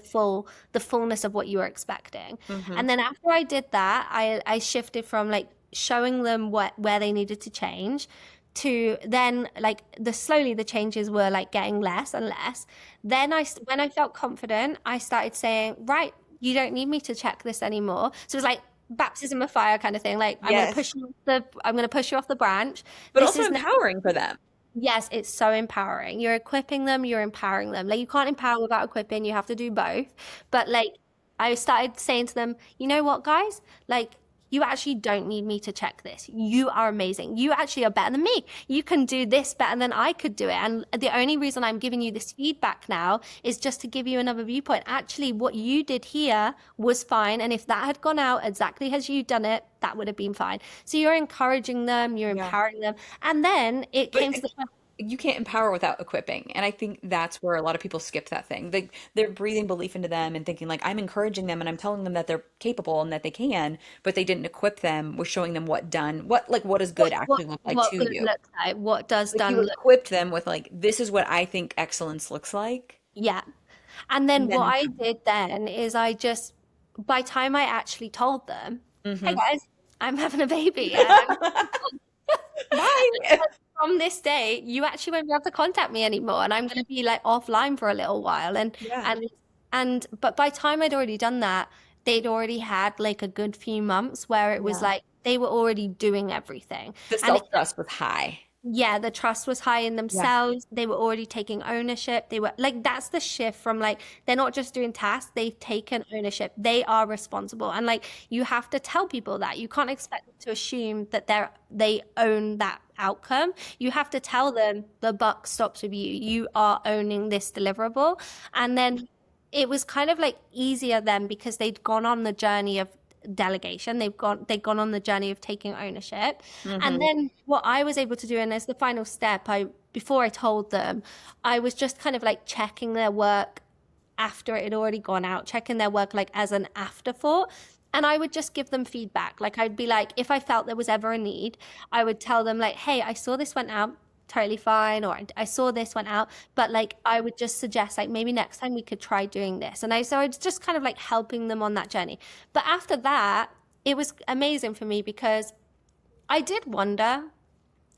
fullness of what you were expecting. Hmm. And then after I did that, I shifted from like showing them where they needed to change to then like slowly the changes were like getting less and less. Then when I felt confident, I started saying, right, you don't need me to check this anymore. So it was like baptism of fire kind of thing. Like Yes. I'm going to push you off the branch. But This also is empowering for them. Yes, it's so empowering. You're equipping them, you're empowering them. Like you can't empower without equipping, you have to do both. But like I started saying to them, you know what, guys? Like you actually don't need me to check this. You are amazing. You actually are better than me. You can do this better than I could do it. And the only reason I'm giving you this feedback now is just to give you another viewpoint. Actually, what you did here was fine. And if that had gone out exactly as you done it, that would have been fine. So you're encouraging them, you're Yeah. empowering them. And then it But came to the point. you can't empower without equipping. And I think that's where a lot of people skip that thing. They're breathing belief into them and thinking like I'm encouraging them and I'm telling them that they're capable and that they can, but they didn't equip them with showing them what does good what actually look like what to good you. looks like, what does Like you done look. equipped them with like this is what I think excellence looks like. Yeah. And then And what then I did then is I just, by time I actually told them, hey hmm. guys, I'm having a baby and I'm Bye. from this day, you actually won't be able to contact me anymore, and I'm going to be like offline for a little while. Yeah. But by the time I'd already done that, they'd already had like a good few months where it was Yeah. like they were already doing everything. The And self-trust was high. yeah, the trust was high in Yeah. themselves. They were already taking ownership. They were like, that's the shift from like, they're not just doing tasks, they've taken ownership. They are responsible. And like, you have to tell people that. You can't expect them to assume that they own that outcome. You have to tell them the buck stops with you. You are owning this deliverable. And then it was kind of like easier then because they'd gone on the journey of delegation. They'd gone on the journey of taking ownership. And then what I was able to do, and as the final step, before I told them, I was just kind of like checking their work after it had already gone out, checking their work like as an afterthought. And I would just give them feedback. Like I'd be like, if I felt there was ever a need, I would tell them like, hey, I saw this went out, totally fine. Or I saw this went out, but like I would just suggest like maybe next time we could try doing this. And so I was just kind of like helping them on that journey. But after that, it was amazing for me because I did wonder,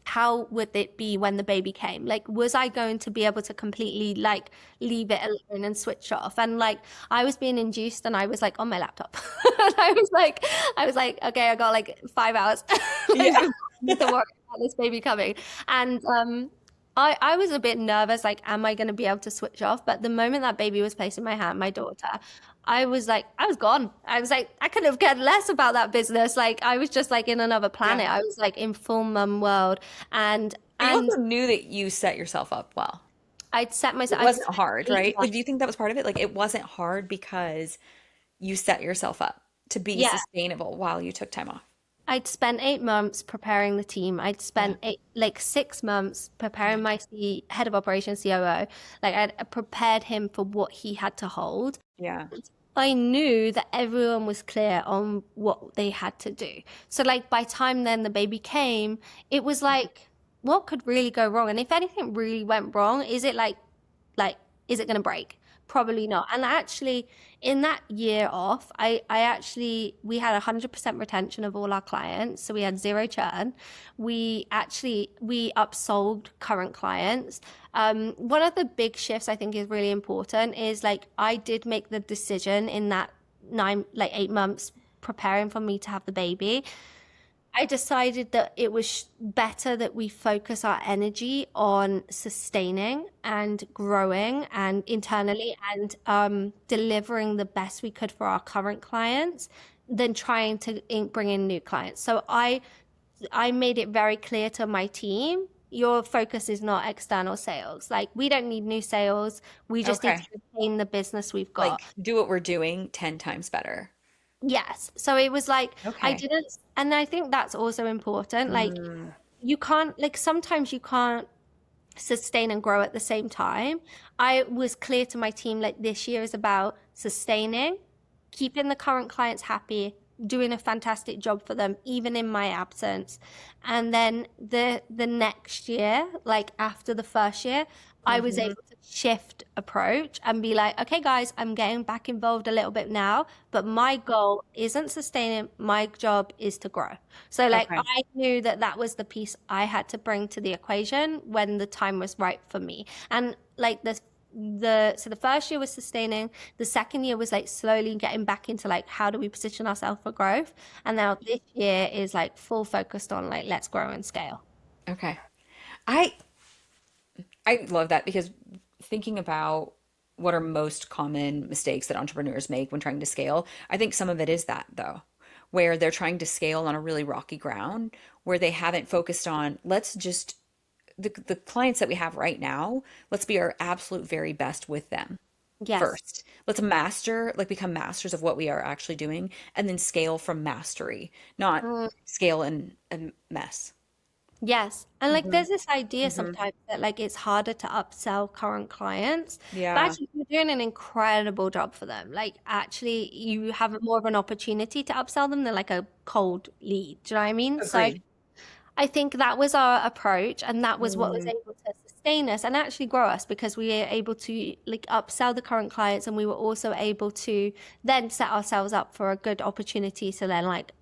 how would it be when the baby came? Like, was I going to be able to completely like leave it alone and switch off? And like, I was being induced and I was like on my laptop. And I was like, okay, I got like 5 hours. Like, Yeah. don't worry about this baby coming. And I was a bit nervous, like, am I going to be able to switch off? But the moment that baby was placed in my hand, my daughter, I was gone. I was like, I could have cared less about that business. Like, I was just like in another planet. Yeah. I was like in full mum world. And But you also knew that you set yourself up well. I'd set myself. It wasn't hard, 8 right? Like, months. do you think that was part of it? Like, it wasn't hard because you set yourself up to be Yeah. sustainable while you took time off. I'd spent 8 months preparing the team. I'd spent 6 months preparing my head of operations, COO. Like I'd prepared him for what he had to hold. Yeah. I knew that everyone was clear on what they had to do. So like by time then the baby came, it was like, what could really go wrong? And if anything really went wrong, is it is it going to break? Probably not. And actually, in that year off, we had 100% retention of all our clients. So we had 0 churn. We upsold current clients. One of the big shifts I think is really important is like, I did make the decision in that 8 months preparing for me to have the baby. I decided that it was better that we focus our energy on sustaining and growing and internally and delivering the best we could for our current clients than trying to bring in new clients. So I made it very clear to my team, your focus is not external sales. Like we don't need new sales. We just need Okay. to retain the business we've Like, got. do what we're doing 10 times better. Yes. So it was like, I Okay. didn't, and I think that's also important. Like, Mm, you can't, like, sometimes you can't sustain and grow at the same time. I was clear to my team, like, this year is about sustaining, keeping the current clients happy, doing a fantastic job for them, even in my absence. And then the next year, like after the first year, I was able to shift approach and be like, okay, guys, I'm getting back involved a little bit now, but my goal isn't sustaining. My job is to grow. So like, okay. I knew that that was the piece I had to bring to the equation when the time was right for me. And like so the first year was sustaining. The second year was like slowly getting back into like, how do we position ourselves for growth? And now this year is like full focused on like, let's grow and scale. Okay. I I love that because thinking about what are most common mistakes that entrepreneurs make when trying to scale, I think some of it is that though, where they're trying to scale on a really rocky ground, where they haven't focused on let's just the clients that we have right now, let's be our absolute very best with them Yes. first. Let's master, like become masters of what we are actually doing, and then scale from mastery, not Mm, scale in a mess. yes. And like Hmm. there's this idea Hmm. sometimes that like it's harder to upsell current clients, but Yeah, actually you're doing an incredible job for them. Like actually you have more of an opportunity to upsell them than like a cold lead. Do you know what I mean? So agreed. I think that was our approach, and that was what was Mm, able to sustain us and actually grow us because we were able to like upsell the current clients, and we were also able to then set ourselves up for a good opportunity to then like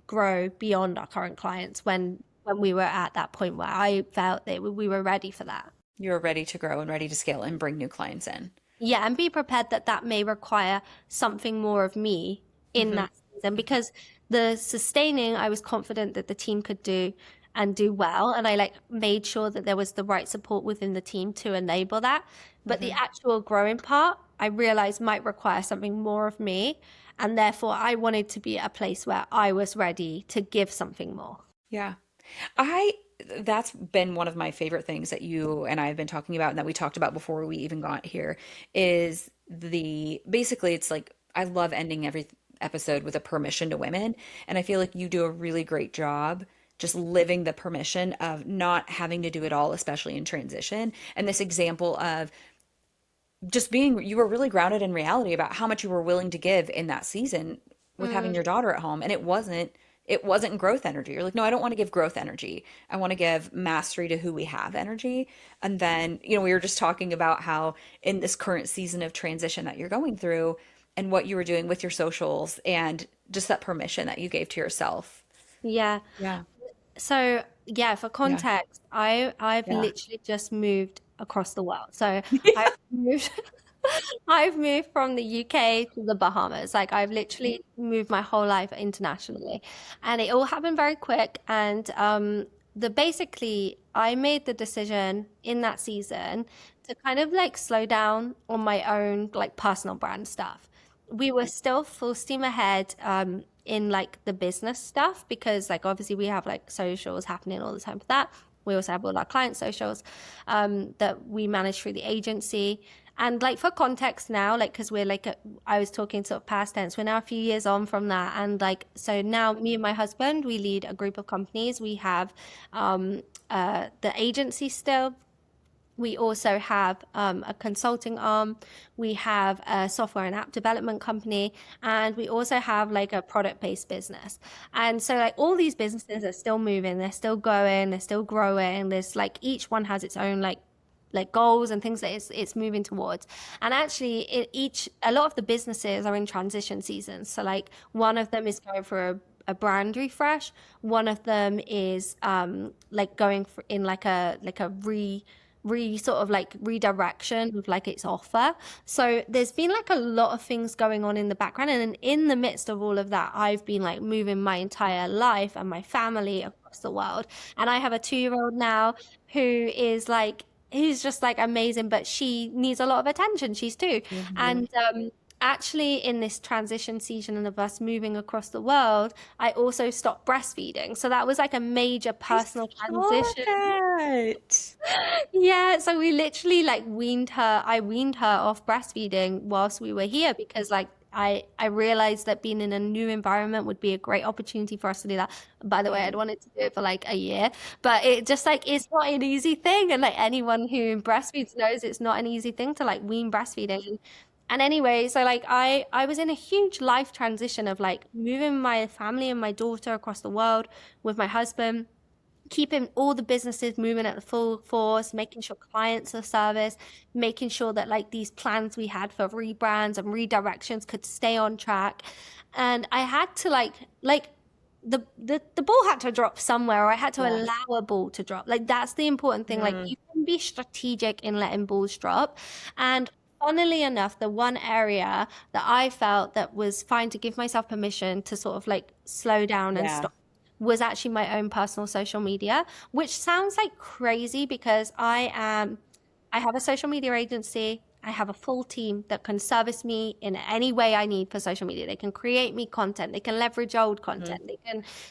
grow beyond our current clients when we were at that point where I felt that we were ready for that. you're ready to grow and ready to scale and bring new clients in. Yeah, and be prepared that that may require something more of me in Hmm. that season because the sustaining, I was confident that the team could do and do well. And I like made sure that there was the right support within the team to enable that. But the Hmm. actual growing part, I realized might require something more of me. And therefore, I wanted to be at a place where I was ready to give something more. Yeah. I that's been one of my favorite things that you and I have been talking about and that we talked about before we even got here is the basically it's like I love ending every episode with a permission to women. And I feel like you do a really great job just living the permission of not having to do it all, especially in transition. And this example of just being, you were really grounded in reality about how much you were willing to give in that season with having Mm, your daughter at home. And it wasn't growth energy. You're like, no, I don't want to give growth energy. I want to give mastery to who we have energy. And then, we were just talking about how in this current season of transition that you're going through and what you were doing with your socials and just that permission that you gave to yourself. yeah. Yeah. So yeah, for Yeah. context, I've Yeah. literally just moved across the world. So I've moved I've moved from the UK to the Bahamas. Like I've literally moved my whole life internationally. And it all happened very quick. And the basically I made the decision in that season to kind of like slow down on my own like personal brand stuff. We were still full steam ahead in like the business stuff because like obviously we have like socials happening all the time for that. We also have all our client socials that we manage through the agency. And like for context now, like because we're like I was talking sort of past tense, we're now a few years on from that, and like so now me and my husband we lead a group of companies. We have the agency still. We also have a consulting arm. We have a software and app development company, and we also have like a product-based business. And so like all these businesses are still moving, they're still going, they're still growing. There's like each one has its own like goals and things that it's moving towards. And actually, a lot of the businesses are in transition seasons. So like one of them is going for a brand refresh. One of them is like going for in like a sort of like redirection of like its offer. So there's been like a lot of things going on in the background. And in the midst of all of that, I've been like moving my entire life and my family across the world. And I have a 2-year-old now who is like, who's just like amazing, but she needs a lot of attention. She's 2. Mhm. And actually, in this transition season of us moving across the world, I also stopped breastfeeding. So that was like a major I personal saw transition. that. Yeah, so we literally like I weaned her off breastfeeding whilst we were here because like I realized that being in a new environment would be a great opportunity for us to do that. By the way, I'd wanted to do it for like a year, but it just like it's not an easy thing. And like anyone who breastfeeds knows it's not an easy thing to like wean breastfeeding. And anyway, so like I was in a huge life transition of like moving my family and my daughter across the world with my husband, keeping all the businesses moving at the full force, making sure clients are serviced, making sure that like these plans we had for rebrands and redirections could stay on track. And I had to like the ball had to drop somewhere, or I had to Yeah. allow a ball to drop. Like that's the important thing. Like Mm. you can be strategic in letting balls drop. And funnily enough, the one area that I felt that was fine to give myself permission to sort of like slow down and Yeah. stop was actually my own personal social media, which sounds like crazy because I have a social media agency. I have a full team that can service me in any way I need for social media. They can create me content. They can leverage old Mhm. content.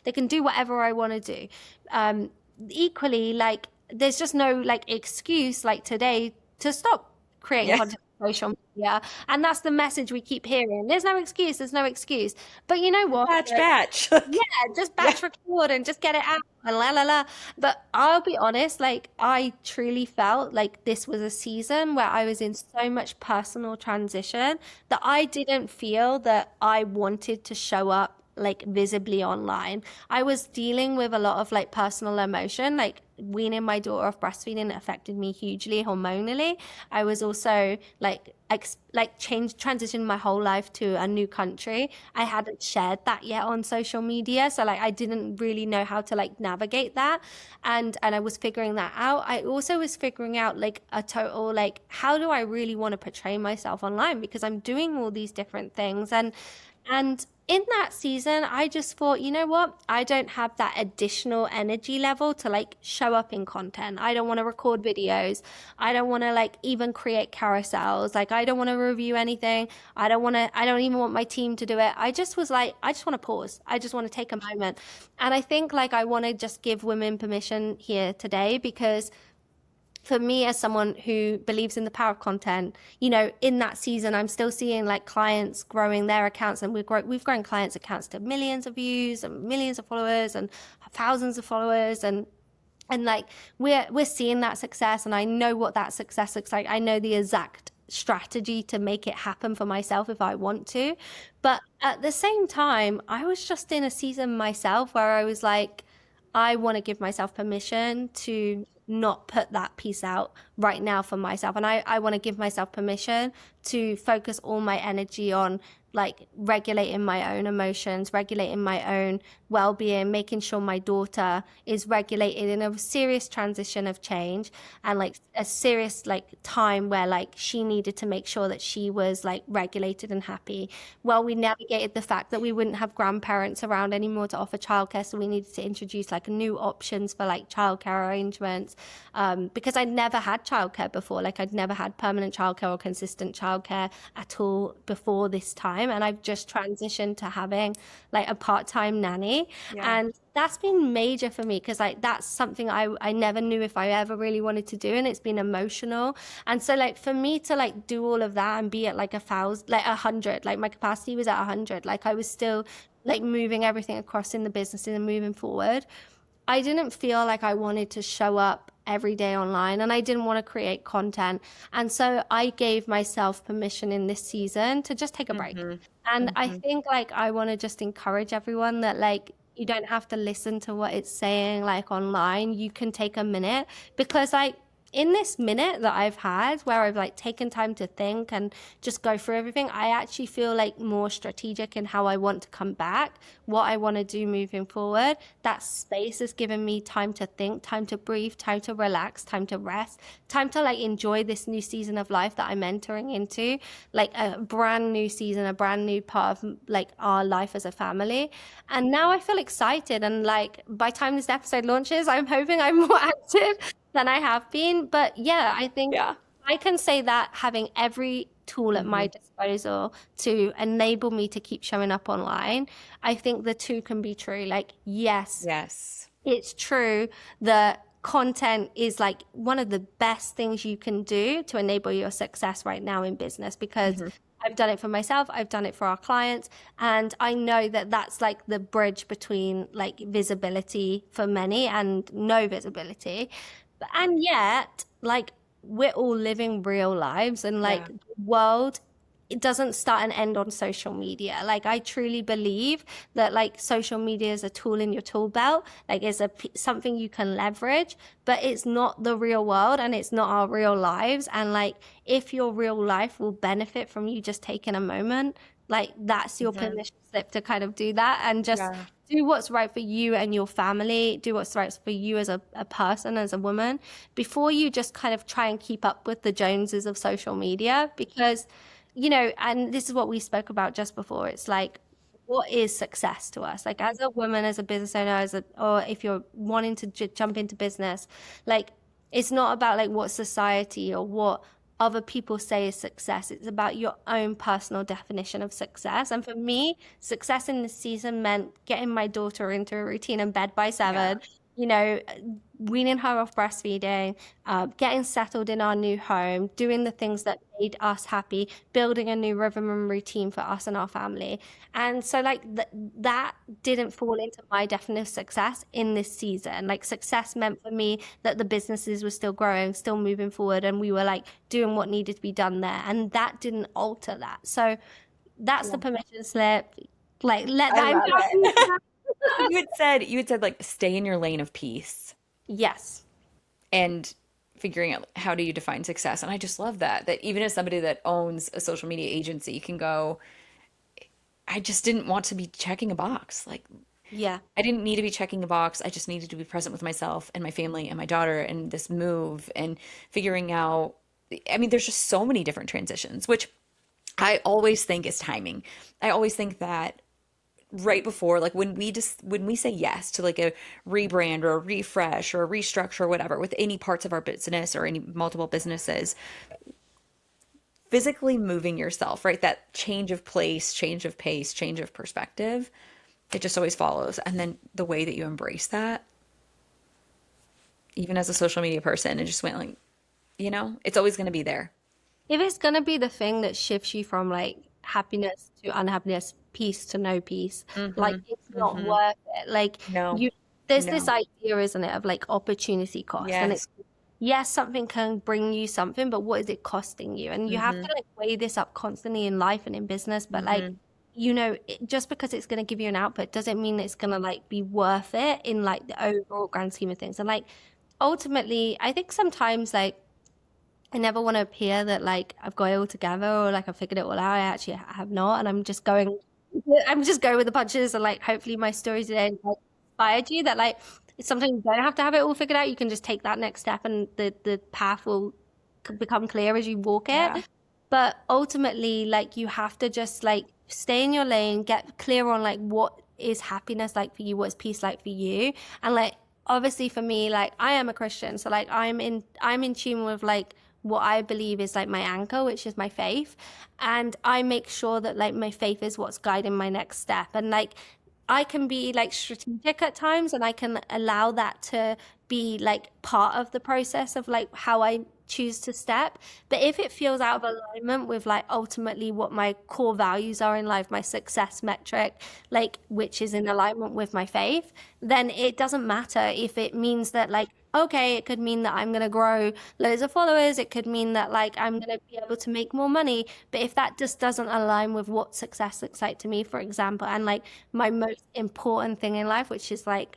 They can do whatever I want to do. Um, Equally, like there's just no like excuse like today to stop creating Yeah. content on social media. And that's the message we keep hearing. There's no excuse. There's no excuse. But you know what? Batch, Like, batch. yeah, just Yeah. batch record and just get it out and la la la. But I'll be honest, like I truly felt like this was a season where I was in so much personal transition that I didn't feel that I wanted to show up like visibly online. I was dealing with a lot of like personal emotion, like weaning my daughter off breastfeeding affected me hugely hormonally. I was also like changed transitioned my whole life to a new country. I hadn't shared that yet on social media, so like I didn't really know how to like navigate that, and I was figuring that out. I also was figuring out like a total like how do I really want to portray myself online because I'm doing all these different things and in that season, I just thought, you know what? I don't have that additional energy level to like show up in content. I don't want to record videos. I don't want to like even create carousels. Like, I don't want to review anything. I don't even want my team to do it. I just was like, I just want to pause. I just want to take a moment. And I think like I want to just give women permission here today, because for me, as someone who believes in the power of content, you know, in that season, I'm still seeing like clients growing their accounts, and we've grown clients' accounts to millions of views and millions of followers and thousands of followers, and like we're seeing that success, and I know what that success looks like. I know the exact strategy to make it happen for myself if I want to. But at the same time, I was just in a season myself where I was like, I want to give myself permission to not put that piece out right now for myself. And I want to give myself permission to focus all my energy on like regulating my own emotions, regulating my own well-being, making sure my daughter is regulated in a serious transition of change, and like a serious like time where like she needed to make sure that she was like regulated and happy. Well, we navigated the fact that we wouldn't have grandparents around anymore to offer childcare, so we needed to introduce like new options for like childcare arrangements, because I'd never had childcare before. Like, I'd never had permanent childcare or consistent childcare at all before this time, and I've just transitioned to having like a part-time nanny. Yeah. And that's been major for me, because like that's something I never knew if I ever really wanted to do, and it's been emotional. And so like for me to like do all of that and be at like 1,000, like 100, like my capacity was at 100, like I was still like moving everything across in the business and moving forward. I didn't feel like I wanted to show up every day online, and I didn't want to create content. And so I gave myself permission in this season to just take a break. Hmm. And I Hmm. think like I want to just encourage everyone that like you don't have to listen to what it's saying like online. You can take a minute, because like in this minute that I've had where I've like taken time to think and just go through everything, I actually feel like more strategic in how I want to come back, what I want to do moving forward. That space has given me time to think, time to breathe, time to relax, time to rest, time to like enjoy this new season of life that I'm entering into, like a brand new season, a brand new part of like our life as a family. And now I feel excited. And like by the time this episode launches, I'm hoping I'm more active than I have been. But yeah, I think Yeah. I can say that having every tool at Hmm. my disposal to enable me to keep showing up online, I think the two can be true. Like, yes, Yes. it's true that content is like one of the best things you can do to enable your success right now in business, because Hmm. I've done it for myself, I've done it for our clients, and I know that that's like the bridge between like visibility for many and no visibility. And yet, like, we're all living real lives, and like Yeah. the world, it doesn't start and end on social media. Like, I truly believe that like social media is a tool in your tool belt, like it's something you can leverage, but it's not the real world, and it's not our real lives. And like, if your real life will benefit from you just taking a moment, like that's your Hmm. permission slip to kind of do that, and just Yeah. do what's right for you and your family, do what's right for you as a person, as a woman, before you just kind of try and keep up with the Joneses of social media. Because, you know, and this is what we spoke about just before. It's like, what is success to us? Like, as a woman, as a business owner, or if you're wanting to jump into business, like, it's not about like what society or what other people say is success. It's about your own personal definition of success. And for me, success in this season meant getting my daughter into a routine in bed by Yeah. 7, you know, weaning her off breastfeeding, getting settled in our new home, doing the things that made us happy, building a new rhythm and routine for us and our family. And so, like, that didn't fall into my definition of success in this season. Like, success meant for me that the businesses were still growing, still moving forward, and we were like doing what needed to be done there. And that didn't alter that. So, that's the Yeah. permission slip. Like, let I that love empower you. it. You had said like stay in your lane of peace Yes. and figuring out how do you define success. And I just love that even as somebody that owns a social media agency can go, I just didn't want to be checking a box. Like Yeah. I didn't need to be checking a box. I just needed to be present with myself and my family and my daughter and this move and figuring out. I mean, there's just so many different transitions, which I always think is timing. I always think that right before, like when we say yes to like a rebrand or a refresh or a restructure or whatever with any parts of our business or any multiple businesses, physically moving yourself, right? That change of place, change of pace, change of perspective, it just always follows. And then the way that you embrace that, even as a social media person, it just went like, it's always going to be there. If it's gonna be the thing that shifts you from like happiness to unhappiness, peace to no peace, like Mm-hmm. it's not Mm-hmm. worth it. Like No, you, there's this no. idea, isn't it, of like opportunity cost, and Yes. it's yes, something can bring you something, but what is it costing you? And you have Mm-hmm. to like weigh this up constantly in life and in business. But like, Mm-hmm. just because it's gonna give you an output doesn't mean it's gonna like be worth it in like the overall grand scheme of things. And like ultimately, I think sometimes like I never want to appear that like I've got it all together or like I figured it all out. I actually have not, and I'm just going with the punches, and like hopefully my story today like, inspired you that like sometimes you don't have to have it all figured out. You can just take that next step, and the path will become clear as you walk Yeah. it. But ultimately, like you have to just like stay in your lane, get clear on like what is happiness like for you, what's peace like for you, and like obviously for me, like I am a Christian, so like I'm in tune with like what I believe is like my anchor, which is my faith. And I make sure that like my faith is what's guiding my next step. And like I can be like strategic at times and I can allow that to be like part of the process of like how I choose to step. But if it feels out of alignment with like ultimately what my core values are in life, my success metric, like which is in alignment with my faith, then it doesn't matter if it means that like okay, it could mean that I'm going to grow loads of followers. It could mean that like I'm going to be able to make more money. But if that just doesn't align with what success looks like to me, for example, and like my most important thing in life, which is like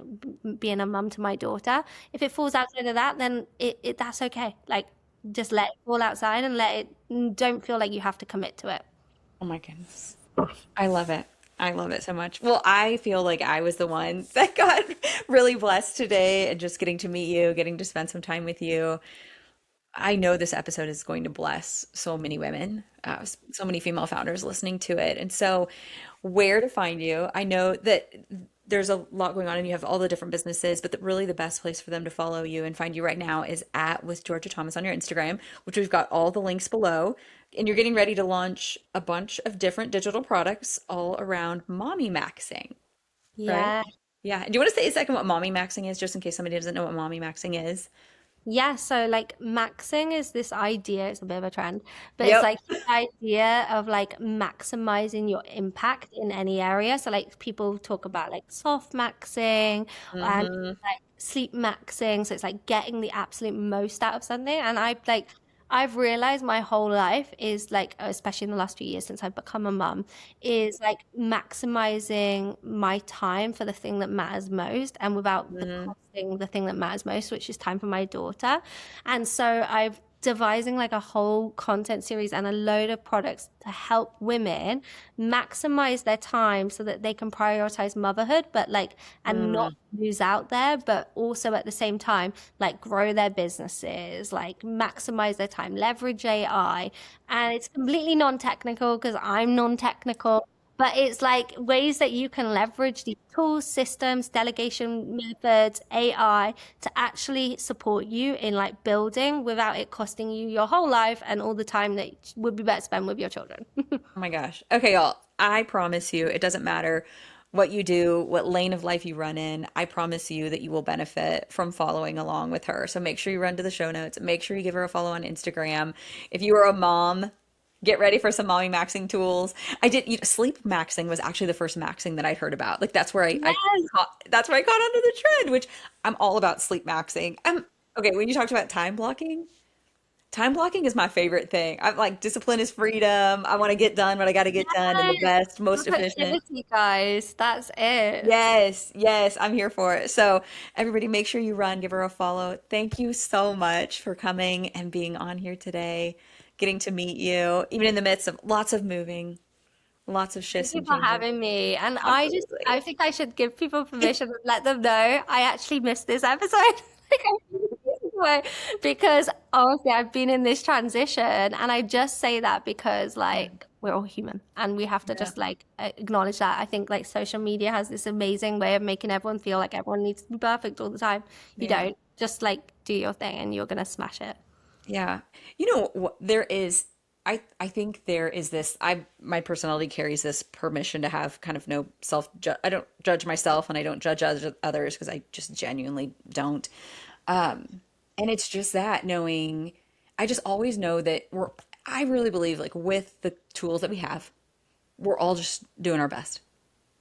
being a mum to my daughter, if it falls outside of that, then it that's okay. Like just let it fall outside and let it, don't feel like you have to commit to it. Oh my goodness. I love it. I love it so much. Well, I feel like I was the one that got really blessed today and just getting to meet you, getting to spend some time with you. I know this episode is going to bless so many women, so many female founders listening to it. And so, where to find you? I know that there's a lot going on and you have all the different businesses, but really the best place for them to follow you and find you right now is at with Georgia Thomas on your Instagram, which we've got all the links below. And you're getting ready to launch a bunch of different digital products all around mommy maxing, right? Yeah. Yeah. Do you want to say a second what mommy maxing is, just in case somebody doesn't know what mommy maxing is? Yeah, so like maxing is this idea, it's a bit of a trend, but it's Yep. like the idea of like maximizing your impact in any area. So like people talk about like soft maxing and Hmm. like sleep maxing. So it's like getting the absolute most out of something. And I've realized my whole life is like, especially in the last few years since I've become a mum, is like maximizing my time for the thing that matters most and without the Hmm. costing the thing that matters most, which is time for my daughter. And so I've devising like a whole content series and a load of products to help women maximize their time so that they can prioritize motherhood, but like, and not lose out there, but also at the same time, like grow their businesses, like maximize their time, leverage AI. And it's completely non-technical because I'm non-technical. But it's like ways that you can leverage these tools, systems, delegation methods, AI to actually support you in like building without it costing you your whole life and all the time that would be better spent with your children. Oh my gosh. Okay, y'all. I promise you, it doesn't matter what you do, what lane of life you run in. I promise you that you will benefit from following along with her. So make sure you run to the show notes. Make sure you give her a follow on Instagram. If you are a mom, get ready for some mommy maxing tools. Sleep maxing was actually the first maxing that I'd heard about. Like Yes. that's where I caught onto the trend, which I'm all about sleep maxing. Okay, when you talked about time blocking is my favorite thing. I'm like, discipline is freedom. I want to get done what I got to get done in the Yes. best, most efficient. Productivity, guys. That's it. Yes, yes, I'm here for it. So, everybody, make sure you run, give her a follow. Thank you so much for coming and being on here today, getting to meet you, even in the midst of lots of moving, lots of Thank shifts you and for changes. having me. And I Absolutely. think I should give people permission and let them know I actually missed this episode. Like, I really missed it. Because honestly, I've been in this transition and I just say that because like we're all human, and we have to Yeah. just like acknowledge that. I think like social media has this amazing way of making everyone feel like everyone needs to be perfect all the time. You Yeah. don't. Just like do your thing and you're gonna smash it. Yeah. There is, I think there is this, my personality carries this permission to have kind of no self, I don't judge myself and I don't judge others because I just genuinely don't. And it's just that knowing, I just always know that I really believe like with the tools that we have, we're all just doing our best,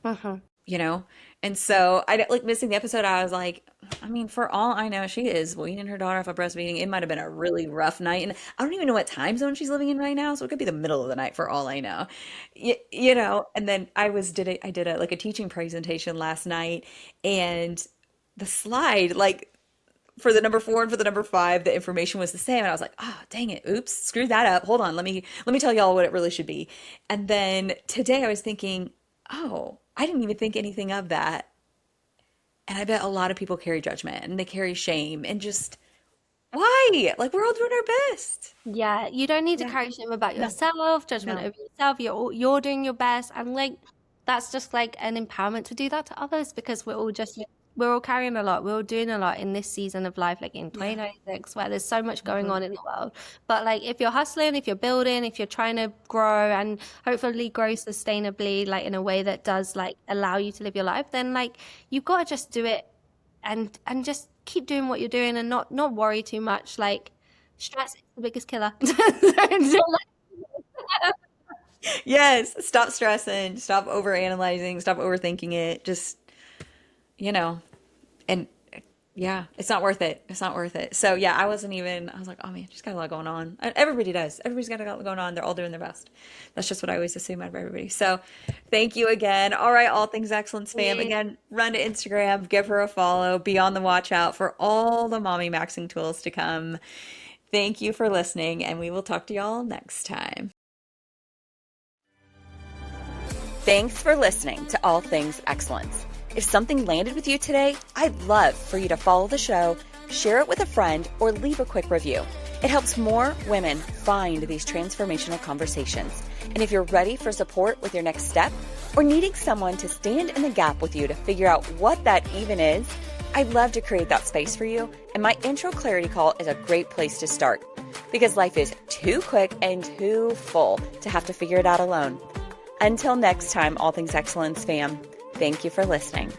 Hmm. you know? And so like missing the episode. I was like, I mean, for all I know, she is weaning her daughter off of breastfeeding. It might have been a really rough night. And I don't even know what time zone she's living in right now. So it could be the middle of the night for all I know, and then I did a, like a teaching presentation last night, and the slide, like for the number 4 and for the number 5, the information was the same. And I was like, oh, dang it. Oops, screwed that up. Hold on. Let me tell y'all what it really should be. And then today I was thinking, oh, I didn't even think anything of that. And I bet a lot of people carry judgment and they carry shame and just why? Like we're all doing our best. Yeah, you don't need to Yeah. carry shame about No, yourself, judgment no. over yourself. You're doing your best, and like that's just like an empowerment to do that to others, because we're all carrying a lot. We're all doing a lot in this season of life, like in Yeah. 2026, where there's so much going Mhm. on in the world. But like if you're hustling, if you're building, if you're trying to grow and hopefully grow sustainably, like in a way that does like allow you to live your life, then like you've got to just do it and just keep doing what you're doing and not worry too much. Like stress is the biggest killer. Yes, stop stressing, stop overanalyzing, stop overthinking it. Just, you know, and yeah, it's not worth it. It's not worth it. So yeah, I was like, oh man, she's got a lot going on. And everybody does. Everybody's got a lot going on. They're all doing their best. That's just what I always assume out of everybody. So thank you again. All right, All Things Excellence fam. Yeah. Again, run to Instagram, give her a follow, be on the watch out for all the mommy maxing tools to come. Thank you for listening, and we will talk to y'all next time. Thanks for listening to All Things Excellence. If something landed with you today, I'd love for you to follow the show, share it with a friend, or leave a quick review. It helps more women find these transformational conversations. And if you're ready for support with your next step, or needing someone to stand in the gap with you to figure out what that even is, I'd love to create that space for you. And my intro clarity call is a great place to start, because life is too quick and too full to have to figure it out alone. Until next time, All Things Excellence fam, thank you for listening.